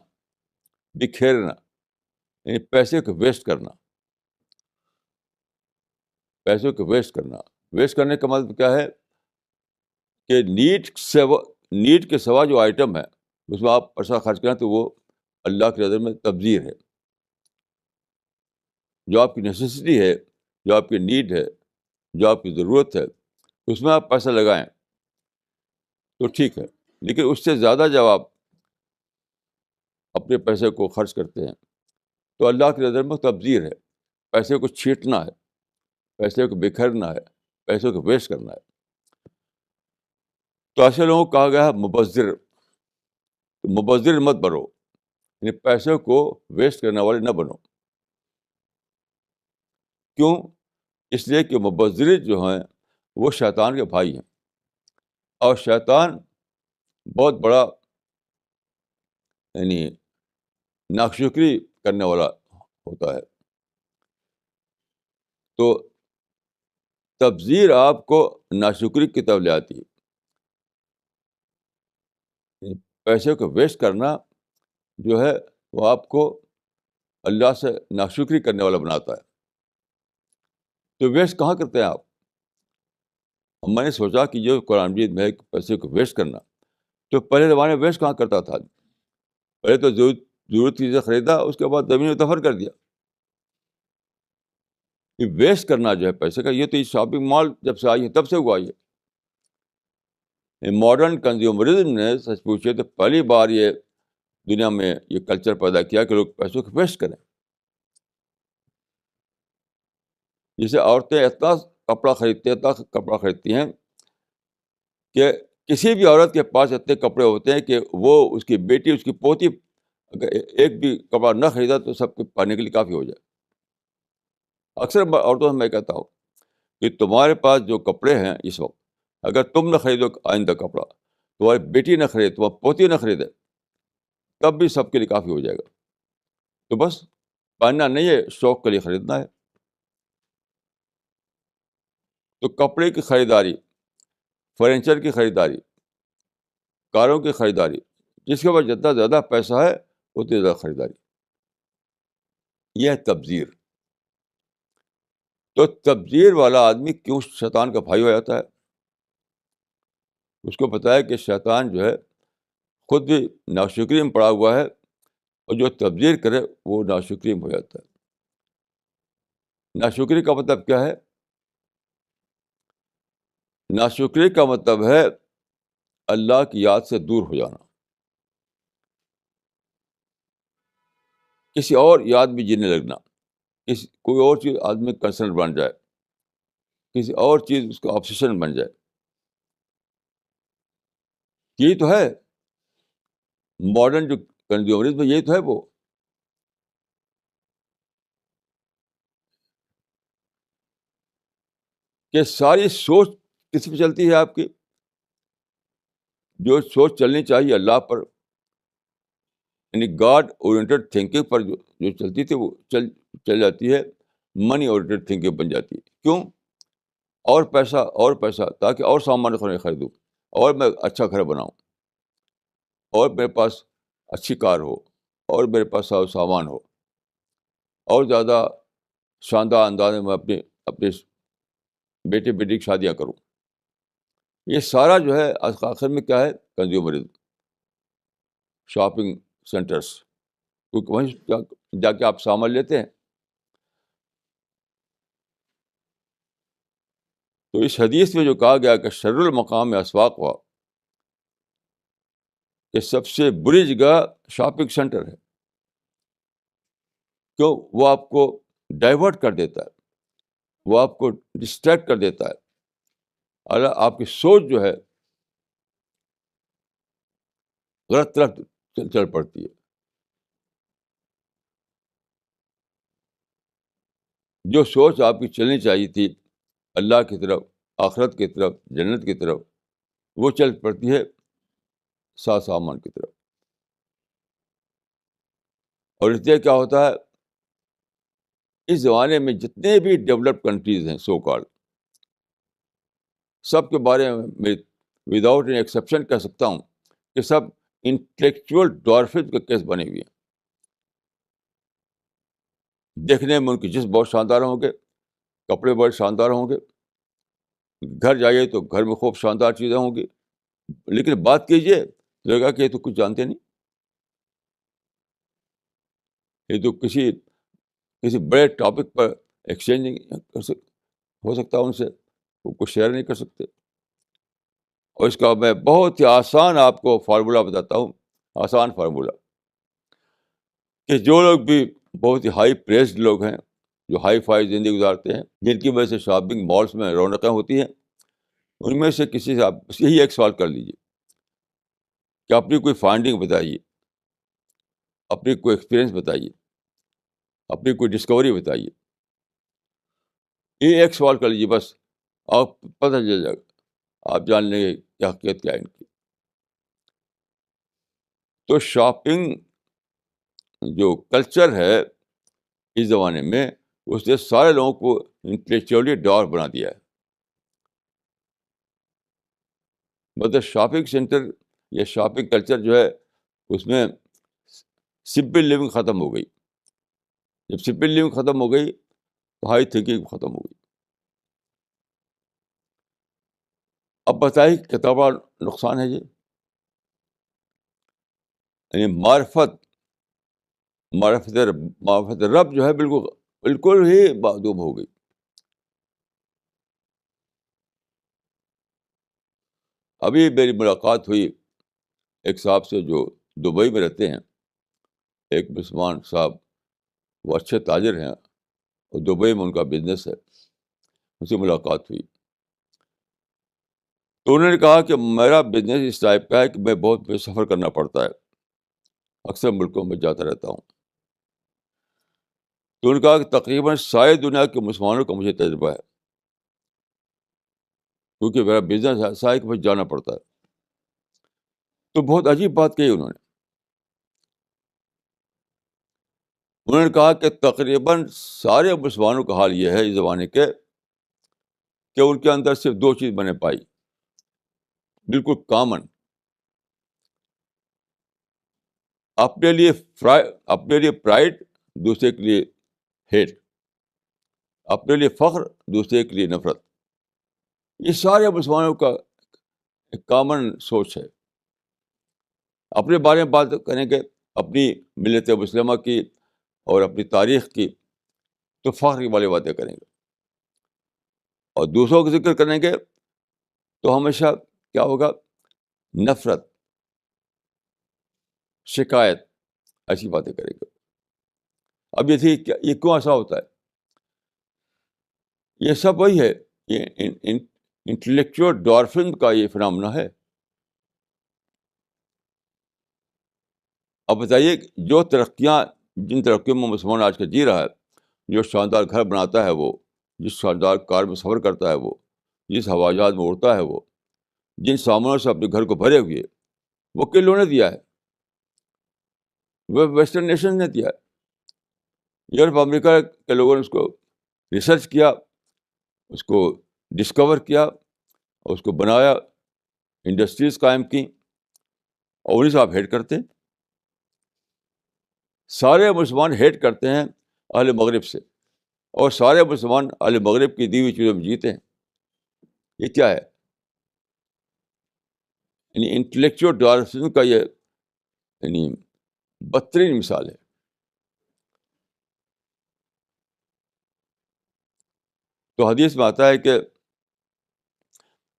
A: بکھیرنا، یعنی پیسے کو ویسٹ کرنا. پیسے کو ویسٹ کرنا، ویسٹ کرنے کا مطلب کیا ہے کہ نیڈ کے سوا جو آئٹم ہے اس میں آپ پیسہ خرچ کریں تو وہ اللہ کی نظر میں تبذیر ہے. جو آپ کی نیسیسٹی ہے، جو آپ کی نیڈ ہے، جو آپ کی ضرورت ہے، اس میں آپ پیسہ لگائیں تو ٹھیک ہے. لیکن اس سے زیادہ جب آپ اپنے پیسے کو خرچ کرتے ہیں تو اللہ کی نظر میں تبذیر ہے. پیسے کو چھیٹنا ہے، پیسے کو بکھیرنا ہے، پیسے کو ویسٹ کرنا ہے. تو ایسے لوگوں کو کہا گیا ہے مبذر. مبذر مت بنو، یعنی پیسے کو ویسٹ کرنے والے نہ بنو. کیوں؟ اس لیے کہ مبذر جو ہیں وہ شیطان کے بھائی ہیں، اور شیطان بہت بڑا یعنی ناشکری کرنے والا ہوتا ہے. تو تبذیر آپ کو ناشکری کی طرف لے آتی ہے. پیسے کو ویسٹ کرنا جو ہے وہ آپ کو اللہ سے ناشکری کرنے والا بناتا ہے. تو ویسٹ کہاں کرتے ہیں آپ؟ میں نے سوچا کہ جو قرآن مجید میں ہے کہ پیسے کو ویسٹ کرنا، تو پہلے زمانے میں ویسٹ کہاں کرتا تھا؟ پہلے تو ضرورت کی چیزیں خریدا، اس کے بعد زمین میں دفن کر دیا. یہ ویسٹ کرنا جو ہے پیسے کا، یہ تو شاپنگ مال جب سے آئی ہے تب سے ہوا. یہ ماڈرن کنزیومرزم نے سچ پوچھے تو پہلی بار یہ دنیا میں یہ کلچر پیدا کیا کہ لوگ پیسوں کو ویسٹ کریں. جیسے عورتیں اتنا کپڑا خریدتی ہیں کہ کسی بھی عورت کے پاس اتنے کپڑے ہوتے ہیں کہ وہ اس کی بیٹی، اس کی پوتی اگر ایک بھی کپڑا نہ خریدا تو سب کو پہننے کے لیے کافی ہو جائے. اکثر عورتوں سے میں کہتا ہوں کہ تمہارے پاس جو کپڑے ہیں اس وقت، اگر تم نہ خریدو آئندہ کپڑا، تمہاری بیٹی نہ خریدے، تمہاری پوتی نہ خریدے، تب بھی سب کے لیے کافی ہو جائے گا. تو بس پہننا نہیں ہے، شوق کے لیے خریدنا ہے. تو کپڑے کی خریداری، فرنیچر کی خریداری، کاروں کی خریداری، جس کے پاس جتنا زیادہ پیسہ ہے اتنی زیادہ خریداری، یہ ہے تبذیر. تو تبذیر والا آدمی کیوں شیطان کا بھائی ہو جاتا ہے؟ اس کو پتہ ہے کہ شیطان جو ہے خود بھی ناشکری میں پڑا ہوا ہے، اور جو تبذیر کرے وہ ناشکری میں ہو جاتا ہے. ناشکری کا مطلب کیا ہے؟ ناشکری کا مطلب ہے اللہ کی یاد سے دور ہو جانا، کسی اور یاد میں جینے لگنا، کوئی اور چیز آدمی کنسرن بن جائے، کسی اور چیز اس کا آبسیشن بن جائے. یہی تو ہے ماڈرن جو کنزیومرزم ہے، یہی تو ہے وہ. کہ ساری سوچ کس پہ چلتی ہے آپ کی؟ جو سوچ چلنی چاہیے اللہ پر، یعنی گاڈ اورینٹڈ تھنکنگ پر جو چلتی تھی وہ چل جاتی ہے، منی اورینٹڈ تھنکنگ بن جاتی ہے. کیوں؟ اور پیسہ اور پیسہ، تاکہ اور سامان خریدوں، اور میں اچھا گھر بناؤں، اور میرے پاس اچھی کار ہو، اور میرے پاس سامان ہو، اور زیادہ شاندار انداز میں اپنے بیٹے بیٹی کی شادیاں کروں. یہ سارا جو ہے آخر میں کیا ہے؟ کنزیومرزم. شاپنگ سینٹرس، کیونکہ وہیں جا کے آپ سامان لیتے ہیں. تو اس حدیث میں جو کہا گیا کہ شر المقام اسواق ہوا، کہ سب سے بری جگہ شاپنگ سینٹر ہے. کیوں؟ وہ آپ کو ڈائیورٹ کر دیتا ہے، وہ آپ کو ڈسٹریکٹ کر دیتا ہے. اعلیٰ آپ کی سوچ جو ہے غلط طرف چل پڑتی ہے. جو سوچ آپ کی چلنی چاہیے تھی اللہ کی طرف، آخرت کی طرف، جنت کی طرف، وہ چل پڑتی ہے ساز سامان کی طرف. اور اس لیے کیا ہوتا ہے، اس زمانے میں جتنے بھی ڈیولپڈ کنٹریز ہیں سو کال، سب کے بارے میں وداؤٹ این ایکسیپشن کہہ سکتا ہوں کہ سب انٹلیکچوئل ڈارفز کے کیس بنے ہوئے ہیں. دیکھنے میں ان کے جسم بہت شاندار ہوں گے، کپڑے بہت شاندار ہوں گے، گھر جائیے تو گھر میں خوب شاندار چیزیں ہوں گی، لیکن بات کیجیے لگے گا کہ یہ تو کچھ جانتے نہیں، یہ تو کسی بڑے ٹاپک پر ایکسچینج نہیں ہو سکتا ان سے، وہ کچھ شیئر نہیں کر سکتے. اور اس کا میں بہت ہی آسان آپ کو فارمولہ بتاتا ہوں، آسان فارمولہ، کہ جو لوگ بھی بہت ہی ہائی پریسڈ لوگ ہیں، جو ہائی فائی زندگی گزارتے ہیں، جن کی وجہ سے شاپنگ مالس میں رونقیں ہوتی ہیں، ان میں سے کسی سے آپ یہی ایک سوال کر لیجیے کہ اپنی کوئی فائنڈنگ بتائیے، اپنی کوئی ایکسپیرئنس بتائیے، اپنی کوئی ڈسکوری بتائیے. یہ ایک سوال کر لیجیے بس، آپ پتہ چل جائے گا، آپ جان لیں گے کہ حقیقت کیا ہے ان کی. تو شاپنگ جو کلچر ہے اس زمانے میں، اس نے سارے لوگوں کو انٹلیکچولی ڈار بنا دیا ہے. مطلب شاپنگ سینٹر یا شاپنگ کلچر جو ہے، اس میں سمپل لیونگ ختم ہو گئی. جب سمپل لیونگ ختم ہو گئی تو ہائی تھنکنگ ختم ہو گئی. اب بتائیے کتنا بڑا نقصان ہے یہ. یعنی معرفت رب جو ہے بالکل ہی معدوم ہو گئی. ابھی میری ملاقات ہوئی ایک صاحب سے جو دبئی میں رہتے ہیں، ایک مسلمان صاحب، وہ اچھے تاجر ہیں اور دبئی میں ان کا بزنس ہے. ان سے ملاقات ہوئی تو انہوں نے کہا کہ میرا بزنس اس ٹائپ کا ہے کہ میں بہت سفر کرنا پڑتا ہے، اکثر ملکوں میں جاتا رہتا ہوں. تو انہوں نے کہا کہ تقریباً ساری دنیا کے مسلمانوں کا مجھے تجربہ ہے، کیونکہ میرا بزنس ایسا ہے کہ مجھے جانا پڑتا ہے. تو بہت عجیب بات کہی انہوں نے کہا کہ تقریباً سارے مسلمانوں کا حال یہ ہے اس زمانے کے کہ ان کے اندر صرف دو چیز بنے پائی، بالکل کامن. اپنے لیے پرائڈ، دوسرے کے لیے ہیٹ، اپنے لیے فخر، دوسرے کے لیے نفرت. یہ سارے مسلمانوں کا ایک کامن سوچ ہے. اپنے بارے میں بات کریں گے، اپنی ملت مسلمہ کی اور اپنی تاریخ کی، تو فخر کی والی باتیں کریں گے. اور دوسروں کا ذکر کریں گے تو ہمیشہ کیا ہوگا، نفرت، شکایت، ایسی باتیں کریں گے. اب یہ کیوں ایسا ہوتا ہے؟ یہ سب وہی ہے، یہ انٹلیکچوئل ڈارفن کا یہ فنامنا ہے. اب بتائیے، جن ترقیوں میں مسلمان آج کا جی رہا ہے، جو شاندار گھر بناتا ہے، وہ جس شاندار کار میں سفر کرتا ہے، وہ جس ہوائی جہاز میں اڑتا ہے، وہ جن سامانوں سے اپنے گھر کو بھرے ہوئے، وہ کن لوگوں نے دیا ہے؟ وہ ویسٹرن نیشن نے دیا ہے. یورپ امریکہ کے لوگوں نے اس کو ریسرچ کیا، اس کو ڈسکور کیا، اور اس کو بنایا، انڈسٹریز قائم کی، اور انہیں سے آپ ہیٹ کرتے ہیں. سارے مسلمان ہیٹ کرتے ہیں اہل مغرب سے، اور سارے مسلمان اہل مغرب کی دی ہوئی چیزوں میں جیتے ہیں. یہ کیا ہے؟ یعنی انٹلیکچوئل ڈارفزم کا یہ یعنی بدترین مثال ہے. تو حدیث میں آتا ہے کہ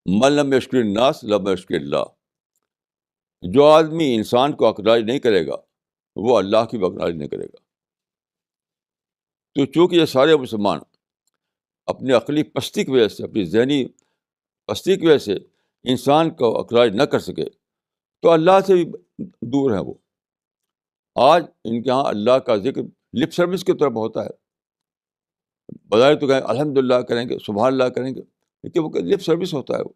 A: من لم یشکر الناس لم یشکر اللہ. جو آدمی انسان کو اکنالج نہیں کرے گا، وہ اللہ کی بھی اکنالج نہیں کرے گا. تو چونکہ یہ سارے مسلمان اپنی عقلی پستی کی وجہ سے، اپنی ذہنی پستی کی وجہ سے انسان کو اکراج نہ کر سکے تو اللہ سے بھی دور ہیں وہ. آج ان کے ہاں اللہ کا ذکر لپ سروس کی طرف ہوتا ہے. بظاہر تو کہیں الحمد للہ کریں گے, سبحان اللہ کریں گے, لیکن وہ لپ سروس ہوتا ہے, وہ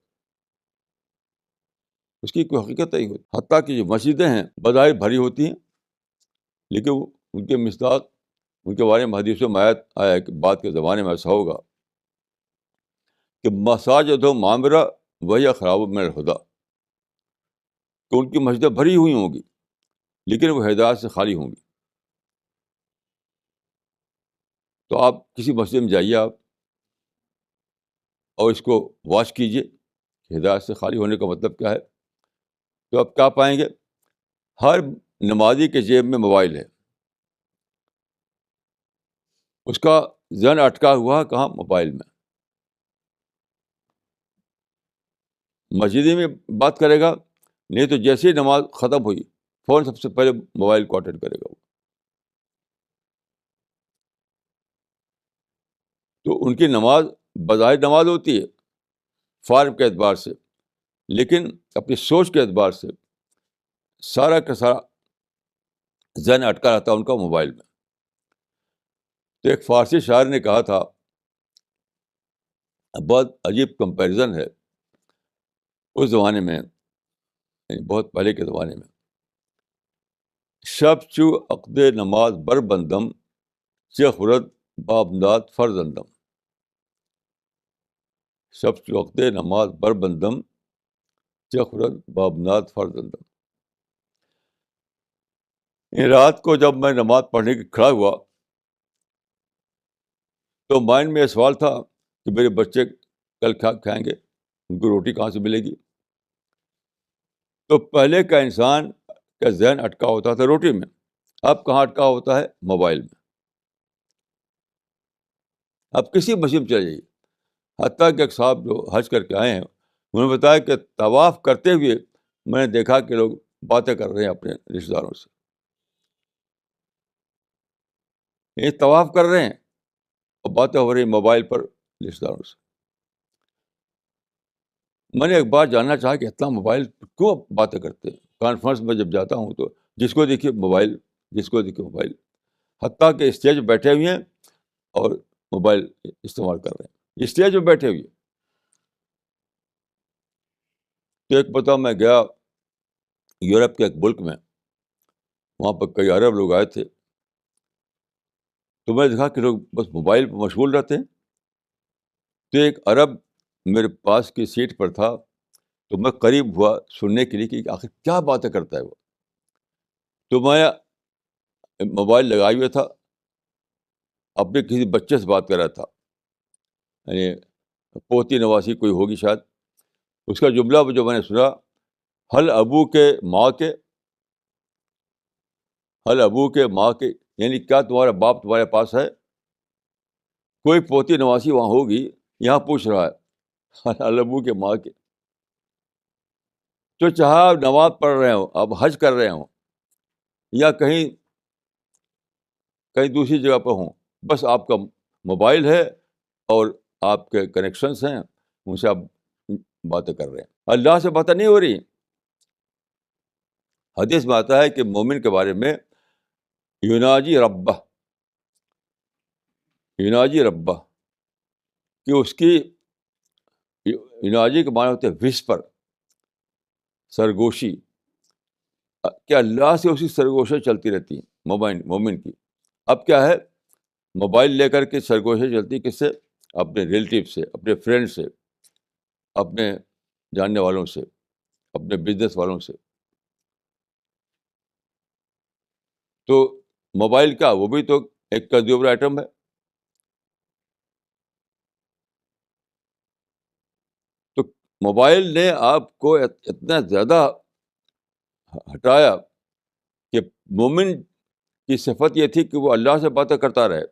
A: اس کی کوئی حقیقت نہیں ہوتی. حتیٰ کہ جو مسجدیں ہیں بظاہر بھری ہوتی ہیں, لیکن ان کے مصداق, ان کے بارے میں حدیثوں میں آیت آیا ہے کہ بعد کے زمانے میں ایسا ہوگا کہ مساجد و معامرہ وہی خراب من الہدیٰ, کہ ان کی مسجدیں بھری ہوئی ہوں گی لیکن وہ ہدایت سے خالی ہوں گی. تو آپ کسی مسجد میں جائیے آپ اور اس کو واچ کیجیے کہ ہدایت سے خالی ہونے کا مطلب کیا ہے. تو آپ کیا پائیں گے؟ ہر نمازی کے جیب میں موبائل ہے, اس کا ذہن اٹکا ہوا کہاں؟ موبائل میں. مسجد میں بات کرے گا نہیں تو جیسے ہی نماز ختم ہوئی فوراً سب سے پہلے موبائل کو اٹینڈ کرے گا وہ. تو ان کی نماز بظاہر نماز ہوتی ہے فارم کے اعتبار سے, لیکن اپنی سوچ کے اعتبار سے سارا کا سارا ذہن اٹکا رہتا ہے ان کا موبائل میں. تو ایک فارسی شاعر نے کہا تھا, بہت عجیب کمپیریزن ہے, اس زمانے میں یعنی بہت پہلے کے زمانے میں, شب چو عقد نماز بر بندم چہ خورد بابناد فرزندم. شب چو عقد نماز بر بندم چہ خورد بابناد فرزندم. رات کو جب میں نماز پڑھنے کے کھڑا ہوا تو مائنڈ میں یہ سوال تھا کہ میرے بچے کل کیا کھائیں گے, ان کو روٹی کہاں سے ملے گی. تو پہلے کا انسان کا ذہن اٹکا ہوتا تھا روٹی میں, اب کہاں اٹکا ہوتا ہے؟ موبائل میں. اب کسی مسجد میں چلے جائیے, حتیٰ کہ ایک صاحب جو حج کر کے آئے ہیں انہوں نے بتایا کہ طواف کرتے ہوئے میں نے دیکھا کہ لوگ باتیں کر رہے ہیں اپنے رشتے داروں سے. یہ طواف کر رہے ہیں اور باتیں ہو رہی موبائل پر رشتے داروں سے. میں نے ایک بار جاننا چاہا کہ اتنا موبائل کیوں باتیں کرتے ہیں. کانفرنس میں جب جاتا ہوں تو جس کو دیکھیے موبائل, جس کو دیکھیے موبائل, حتیٰ کہ اسٹیج پہ بیٹھے ہوئے ہیں اور موبائل استعمال کر رہے ہیں, اسٹیج پہ بیٹھے ہوئے. تو ایک پتہ میں گیا یورپ کے ایک ملک میں, وہاں پر کئی عرب لوگ آئے تھے, تو میں نے دیکھا کہ لوگ بس موبائل پہ مشغول رہتے ہیں. تو ایک عرب میرے پاس کی سیٹ پر تھا, تو میں قریب ہوا سننے کے لیے کہ آخر کیا باتیں کرتا ہے وہ. تو میں موبائل لگائے ہوئے تھا, اپنے کسی بچے سے بات کر رہا تھا, یعنی پوتی نواسی کوئی ہوگی شاید. اس کا جملہ جو میں نے سنا, حل ابو کے ماں کے, حل ابو کے ماں کے, یعنی کیا تمہارا باپ تمہارے پاس ہے؟ کوئی پوتی نواسی وہاں ہوگی, یہاں پوچھ رہا ہے حل ابو کے ماں کے. تو چاہے آپ نماز پڑھ رہے ہوں, آپ حج کر رہے ہوں, یا کہیں دوسری جگہ پہ ہوں, بس آپ کا موبائل ہے اور آپ کے کنیکشنس ہیں, ان سے آپ باتیں کر رہے ہیں. اللہ سے باتیں نہیں ہو رہی. حدیث میں آتا ہے کہ مومن کے بارے میں یناجی ربہ, یناجی ربہ, کہ اس کی یناجی کے معنی ہوتے ہیں وسپر, سرگوشی, کہ اللہ سے اسی سرگوشیں چلتی رہتی ہیں مومن کی. اب کیا ہے, موبائل لے کر کے سرگوشیں چلتی کس سے؟ اپنے ریلیٹیو سے, اپنے فرینڈ سے, اپنے جاننے والوں سے, اپنے بزنس والوں سے. تو موبائل کا وہ بھی تو ایک کنزیومر آئٹم ہے. تو موبائل نے آپ کو اتنا زیادہ ہٹایا کہ مومن کی صفت یہ تھی کہ وہ اللہ سے باتیں کرتا رہے.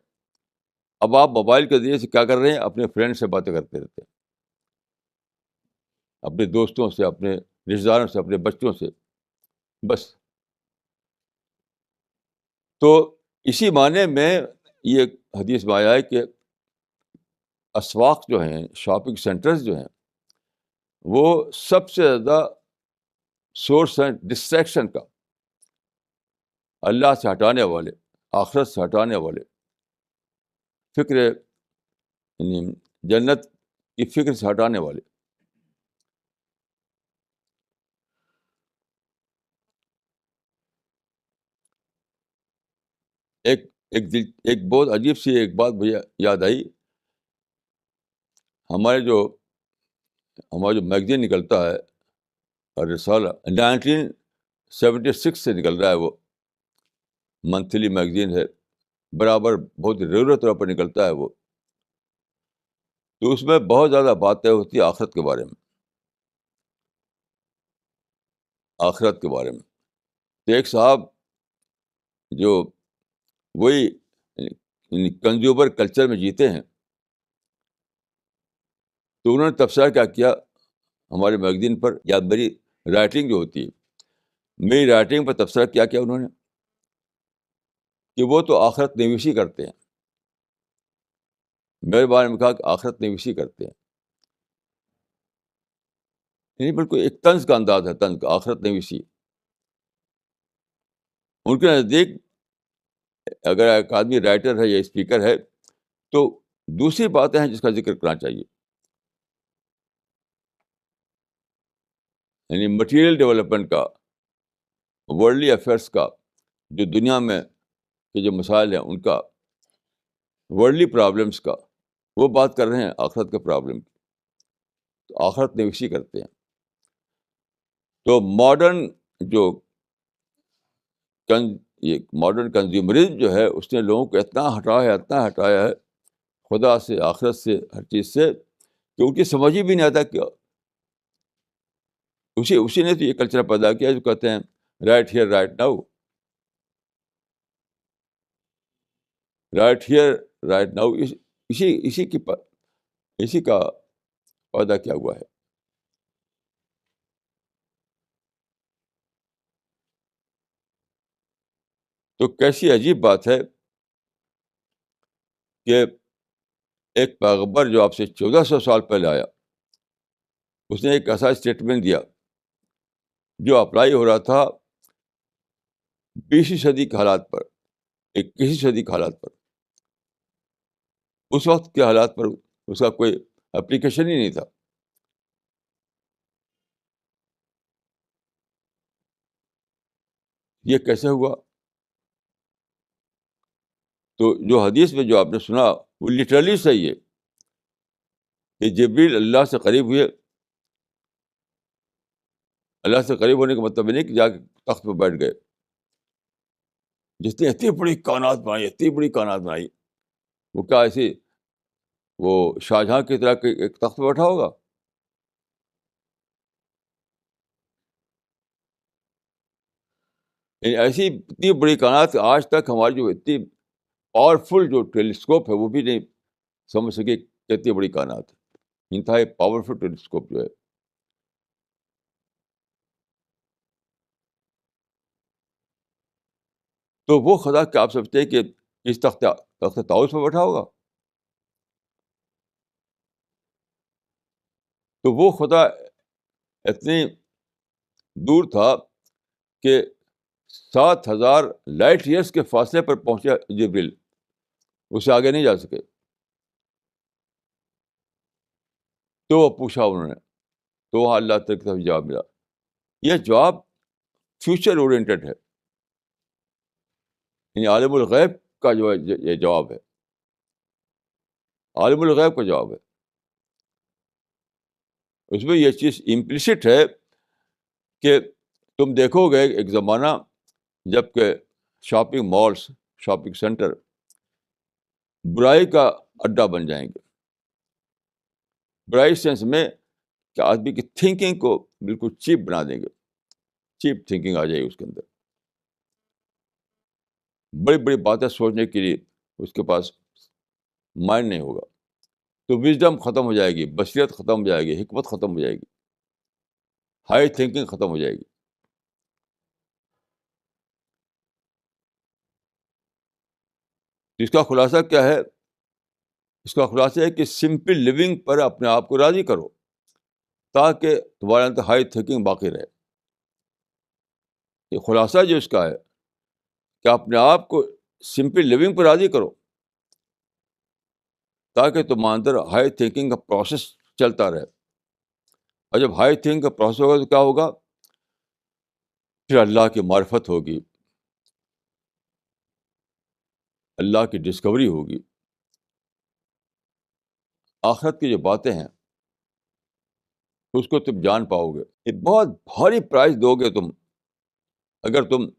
A: اب آپ موبائل کے ذریعے سے کیا کر رہے ہیں؟ اپنے فرینڈ سے باتیں کرتے رہتے ہیں, اپنے دوستوں سے, اپنے رشتہ داروں سے, اپنے بچوں سے, بس. تو اسی معنی میں یہ حدیث میں آیا ہے کہ اسواق جو ہیں, شاپنگ سینٹرز جو ہیں, وہ سب سے زیادہ سورس ہیں ڈسٹریکشن کا، اللہ سے ہٹانے والے، آخرت سے ہٹانے والے، فکر یعنی جنت کی فکر سے ہٹانے والے۔ ایک بہت عجیب سی ایک بات مجھے یاد آئی۔ ہمارا جو میگزین نکلتا ہے رسالہ، 1976 سے نکل رہا ہے، وہ منتھلی میگزین ہے، برابر بہت ریگولر طور پر نکلتا ہے وہ، تو اس میں بہت زیادہ باتیں ہوتی ہیں آخرت کے بارے میں، آخرت کے بارے میں۔ تو ایک صاحب جو وہی کنزیومر کلچر میں جیتے ہیں، تو انہوں نے تبصرہ کیا کیا ہمارے میگزین پر، یا میری رائٹنگ جو ہوتی ہے، میری رائٹنگ پر تبصرہ کیا انہوں نے کہ وہ تو آخرت نویسی کرتے ہیں، میرے بارے میں کہا کہ آخرت نویسی کرتے ہیں، یعنی بالکل ایک طنز کا انداز ہے، طنز کا، آخرت نویسی۔ ان کے نزدیک اگر ایک آدمی رائٹر ہے یا اسپیکر ہے تو دوسری باتیں ہیں جس کا ذکر کرنا چاہیے، یعنی مٹیریل ڈیولپمنٹ کا، ورلڈلی افیئرس کا، جو دنیا میں کے جو مسائل ہیں ان کا، ورلڈلی پرابلمس کا، وہ بات کر رہے ہیں آخرت کے پرابلم کی، تو آخرت نویسی کرتے ہیں۔ تو یہ ماڈرن کنزیومرزم جو ہے اس نے لوگوں کو اتنا ہٹایا ہے خدا سے، آخرت سے، ہر چیز سے، کہ ان کی سمجھ ہی بھی نہیں آتا کہ اسی نے تو یہ کلچر پیدا کیا جو کہتے ہیں right here right now, right here right now, اسی کا پیدا کیا ہوا ہے۔ تو کیسی عجیب بات ہے کہ ایک پیغمبر جو آپ سے 1400 سال پہلے آیا، اس نے ایک ایسا اسٹیٹمنٹ دیا جو اپلائی ہو رہا تھا 20ویں صدی کے حالات پر، 21ویں صدی کے حالات پر، اس وقت کے حالات پر اس کا کوئی اپلیکیشن ہی نہیں تھا۔ یہ کیسے ہوا؟ تو جو حدیث میں جو آپ نے سنا وہ لٹرلی صحیح ہے کہ جبریل اللہ سے قریب ہوئے۔ اللہ سے قریب ہونے کا مطلب نہیں کہ جا کے تخت پہ بیٹھ گئے، جس نے اتنی بڑی کائنات بنائی، وہ کیا ایسی وہ شاہجہاں کی طرح ایک تخت پہ بیٹھا ہوگا؟ یعنی ایسی اتنی بڑی کائنات آج تک ہماری جو اتنی پاورفل جو ٹیلیسکوپ ہے وہ بھی نہیں سمجھ سکے کہ اتنی بڑی کائنات ہے، انتہائی پاورفل ٹیلیسکوپ جو ہے۔ تو وہ خدا کیا آپ سمجھتے ہیں کہ اس تخت طاؤس پہ بیٹھا ہوگا؟ تو وہ خدا اتنی دور تھا کہ 7000 لائٹ ایئرس کے فاصلے پر پہنچا جبریل، اس سے آگے نہیں جا سکے۔ تو وہ پوچھا انہوں نے، تو وہاں اللہ تعالی کی طرف جواب ملا۔ یہ جواب فیوچر اورینٹڈ ہے، یعنی عالم الغیب کا جو ہے یہ جواب ہے، عالم الغیب کا جواب ہے۔ اس میں یہ چیز امپلیسٹ ہے کہ تم دیکھو گے ایک زمانہ جب کہ شاپنگ مالس، شاپنگ سینٹر برائی کا اڈا بن جائیں گے، برائی سینس میں کہ آدمی کی تھنکنگ کو بالکل چیپ بنا دیں گے، چیپ تھنکنگ آ جائے گی اس کے اندر، بڑی بڑی باتیں سوچنے کے لیے اس کے پاس مائنڈ نہیں ہوگا، تو وزڈم ختم ہو جائے گی، بصیرت ختم ہو جائے گی، حکمت ختم ہو جائے گی، ہائی تھنکنگ ختم ہو جائے گی۔ اس کا خلاصہ کیا ہے؟ اس کا خلاصہ ہے کہ سمپل لیونگ پر اپنے آپ کو راضی کرو، تاکہ تمہارے اندر ہائی تھنکنگ باقی رہے. یہ خلاصہ جو اس کا ہے کہ اپنے آپ کو سمپل لیونگ پر راضی کرو تاکہ تمہارے اندر ہائی تھنکنگ کا پروسیس چلتا رہے. اور جب ہائی تھنکنگ کا پروسیس ہوگا تو کیا ہوگا؟ پھر اللہ کی معرفت ہوگی، اللہ کی ڈسکوری ہوگی. آخرت کی جو باتیں ہیں اس کو تم جان پاؤ گے. یہ بہت بھاری پرائز دو گے تم اگر تم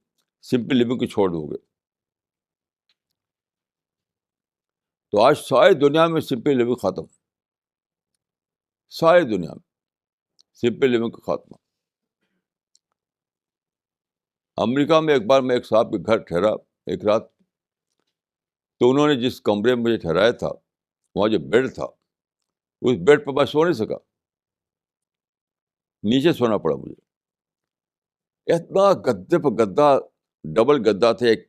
A: سمپل لیونگ کو چھوڑ دو گے. تو آج ساری دنیا میں سمپل لیونگ ختم، ساری دنیا میں سمپل لیونگ کا خاتمہ. امریکہ میں ایک بار میں ایک صاحب کے گھر ٹھہرا ایک رات، تو انہوں نے جس کمرے میں مجھے ٹھہرایا تھا وہاں جو بیڈ تھا اس بیڈ پہ میں سو نہیں سکا، نیچے سونا پڑا مجھے. اتنا گدے پہ گدا، ڈبل گدا تھا، ایک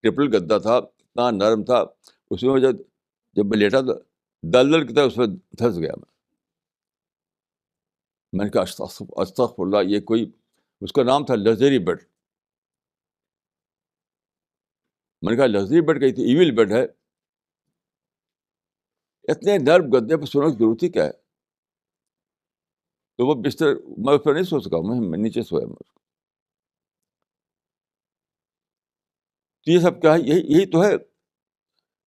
A: ٹرپل گدا تھا، اتنا نرم تھا. اس میں جب میں لیٹا تو دلدل کی طرح اس میں دھنس گیا. میں نے کہا استغفر اللہ، یہ کوئی، اس کا نام تھا لگژری بیڈ. میں نے کہا لگژری بیڈ کہی تھی، ایویل بیڈ ہے. اتنے نرم گدے پہ سونے کی ضرورت ہی کیا ہے؟ تو وہ بستر میں اس پہ نہیں سو سکا، میں نیچے سویا. میں تو یہ سب کیا ہے؟ یہی تو ہے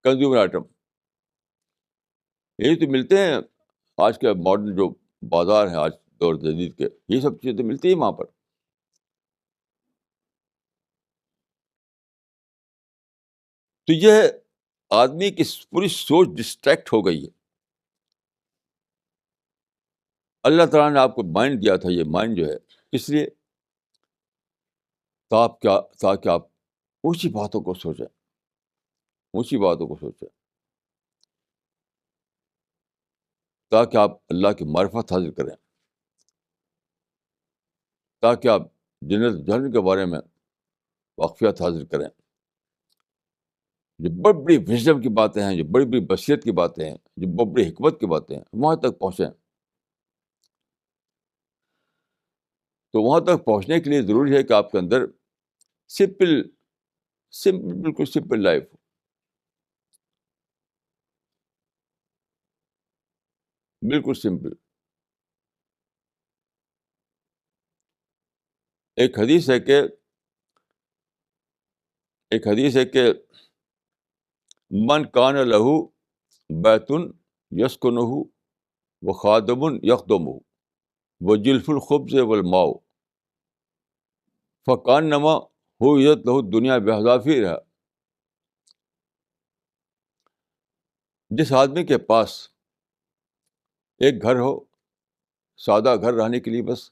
A: کنزیومر آئٹم. یہی تو ملتے ہیں آج کے ماڈرن جو بازار ہیں آج دور جدید کے، یہ سب چیزیں تو ملتی ہیں وہاں پر. تو یہ آدمی کی پوری سوچ ڈسٹریکٹ ہو گئی ہے. اللہ تعالیٰ نے آپ کو مائنڈ دیا تھا، یہ مائنڈ جو ہے اس لیے تاکہ آپ اونچی باتوں کو سوچیں، اونچی باتوں کو سوچیں، تاکہ آپ اللہ کی معرفت حاصل کریں، تاکہ آپ جنت جہنم کے بارے میں واقفیت حاصل کریں. جو بڑی بڑی وژڈم کی باتیں ہیں، جو بڑی بڑی بصیرت کی باتیں ہیں، جو بڑی بڑی حکمت کی باتیں ہیں، وہاں تک پہنچیں. تو وہاں تک پہنچنے کے لیے ضروری ہے کہ آپ کے اندر سمپل بالکل سمپل لائف. بالکل سمپل. ایک حدیث ہے کہ من کان لہو بیتن یسکنہ و خادم یخدمہ و جلف الخبز والماء فکانما ہویت لہو دنیا بحذافیرہا. جس آدمی کے پاس ایک گھر ہو، سادہ گھر رہنے کے لیے، بس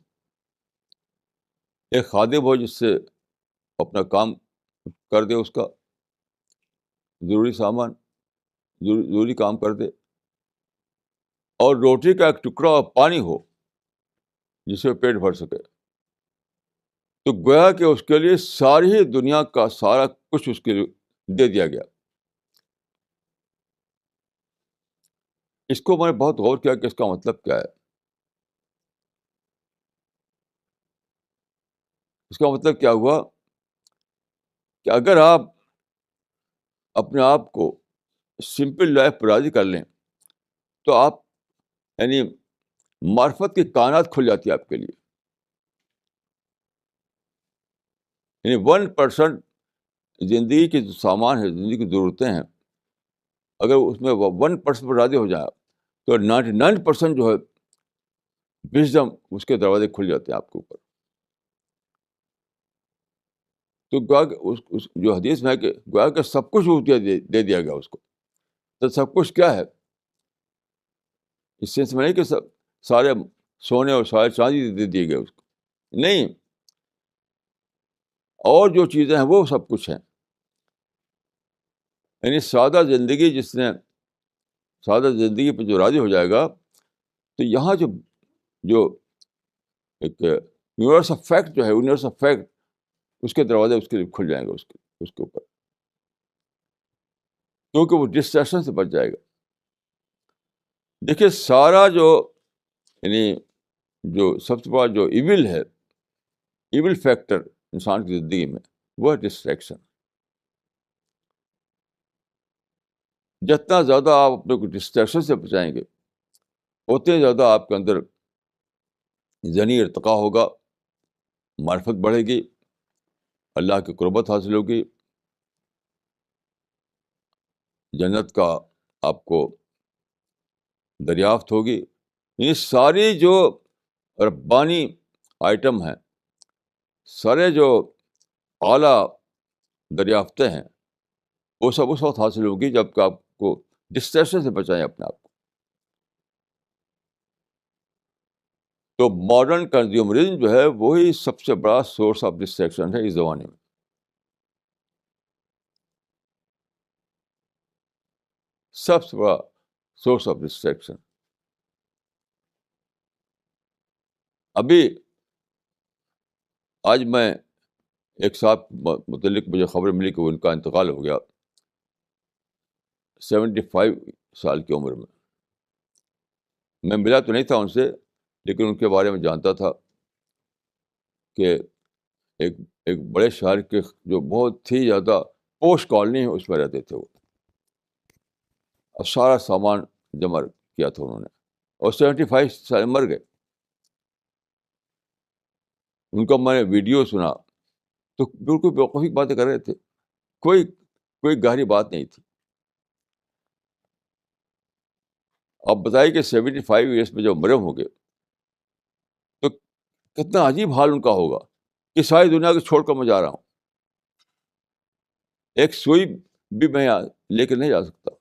A: ایک خادم ہو جس سے اپنا کام کر دے، اس کا ضروری سامان، ضروری کام کر دے، اور روٹی کا ایک ٹکڑا اور پانی ہو جس سے پیٹ بھر سکے، تو گویا کہ اس کے لیے ساری ہی دنیا کا سارا کچھ اس کے لیے دے دیا گیا. اس کو میں نے بہت غور کیا کہ اس کا مطلب کیا ہے. اس کا مطلب کیا ہوا کہ اگر آپ اپنے آپ کو سمپل لائف پر راضی کر لیں تو آپ یعنی معرفت کی کائنات کھل جاتی ہے آپ کے لیے. یعنی 1% زندگی کے جو سامان ہے، زندگی کی ضرورتیں ہیں، اگر اس میں 1% پر راضی ہو جائے تو 99% جو ہے وژڈم، اس کے دروازے کھل جاتے ہیں آپ کے اوپر. تو گویا کہ اس جو حدیث میں ہے کہ گویا کہ سب کچھ دے دیا گیا اس کو. تو سب کچھ کیا ہے؟ اس سینس میں نہیں کہ سارے سونے اور سارے چاندی دے دیے گئے اس کو، نہیں، اور جو چیزیں ہیں وہ سب کچھ ہیں. یعنی سادہ زندگی پہ جو راضی ہو جائے گا تو یہاں جو ایک یونیورس آف فیکٹ جو ہے، یونیورس آف فیکٹ، اس کے دروازے اس کے لیے کھل جائیں گے اس کے اوپر، کیونکہ وہ ڈسٹریکشن سے بچ جائے گا. دیکھیے سارا جو یعنی جو سب سے بڑا جو ایول ہے، ایول فیکٹر انسان کی زندگی میں، وہ ہے ڈسٹریکشن. جتنا زیادہ آپ اپنے کو ڈسٹریکشن سے بچائیں گے، اتنے زیادہ آپ کے اندر ذہنی ارتقا ہوگا، معرفت بڑھے گی، اللہ کی قربت حاصل ہوگی، جنت کا آپ کو دریافت ہوگی. یہ ساری جو ربانی آئٹم ہیں، سارے جو اعلیٰ دریافتیں ہیں، وہ سب اس وقت حاصل ہوگی جب کہ آپ کو ڈسٹریکشن سے بچائیں اپنے آپ کو. تو ماڈرن کنزیومرزم جو ہے وہی سب سے بڑا سورس آف ڈسٹریکشن ہے اس زمانے میں. سب سے بڑا سورس آف ڈسٹریکشن. ابھی آج میں ایک صاحب متعلق مجھے خبر ملی کہ ان کا انتقال ہو گیا 75 سال کی عمر میں. میں ملا تو نہیں تھا ان سے، لیکن ان کے بارے میں جانتا تھا کہ ایک ایک بڑے شہر کے جو بہت ہی زیادہ پوش کالونی ہے اس میں رہتے تھے وہ، اور سارا سامان جمع کیا تھا انہوں نے، اور 75 سال مر گئے. ان کا میں نے ویڈیو سنا تو بالکل بیوقوفی کی باتیں کر رہے تھے، کوئی گہری بات نہیں تھی. آپ بتائیے کہ 75 ایئرس میں جب مرے ہوں گے تو کتنا عجیب حال ان کا ہوگا کہ ساری دنیا کو چھوڑ کر میں جا رہا ہوں، ایک سوئی بھی میں لے کے نہیں جا سکتا.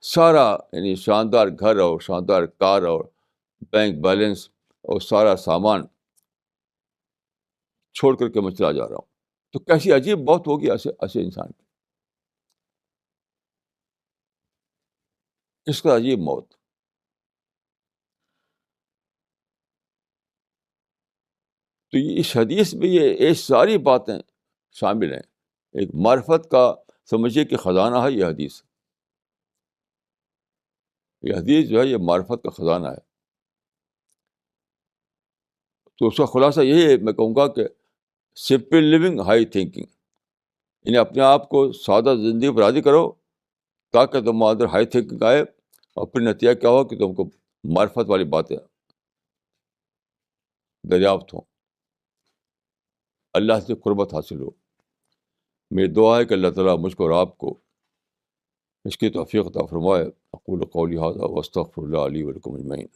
A: سارا یعنی شاندار گھر اور شاندار کار اور بینک بیلنس اور سارا سامان چھوڑ کر کے میں چلا جا رہا ہوں. تو کیسی عجیب بات ہوگی ایسے انسان کی، اس کا عجیب موت. تو اس حدیث میں یہ ساری باتیں شامل ہیں. ایک معرفت کا سمجھیے کہ خزانہ ہے یہ حدیث. یہ حدیث جو ہے یہ معرفت کا خزانہ ہے. تو اس کا خلاصہ یہی ہے، میں کہوں گا کہ سمپل لیونگ ہائی تھنکنگ، یعنی اپنے آپ کو سادہ زندگی پر راضی کرو تاکہ تم اندر ہائی تھنکنگ آئے، اور پھر نتیجہ کیا ہو کہ تم کو معرفت والی باتیں دریافت ہوں، اللہ سے قربت حاصل ہو. میری دعا ہے کہ اللہ تعالیٰ مجھ کو اور آپ کو اس کی توفیق عطا فرمائے. اقول قولی ھذا واستغفر اللہ لی ولکم اجمعین.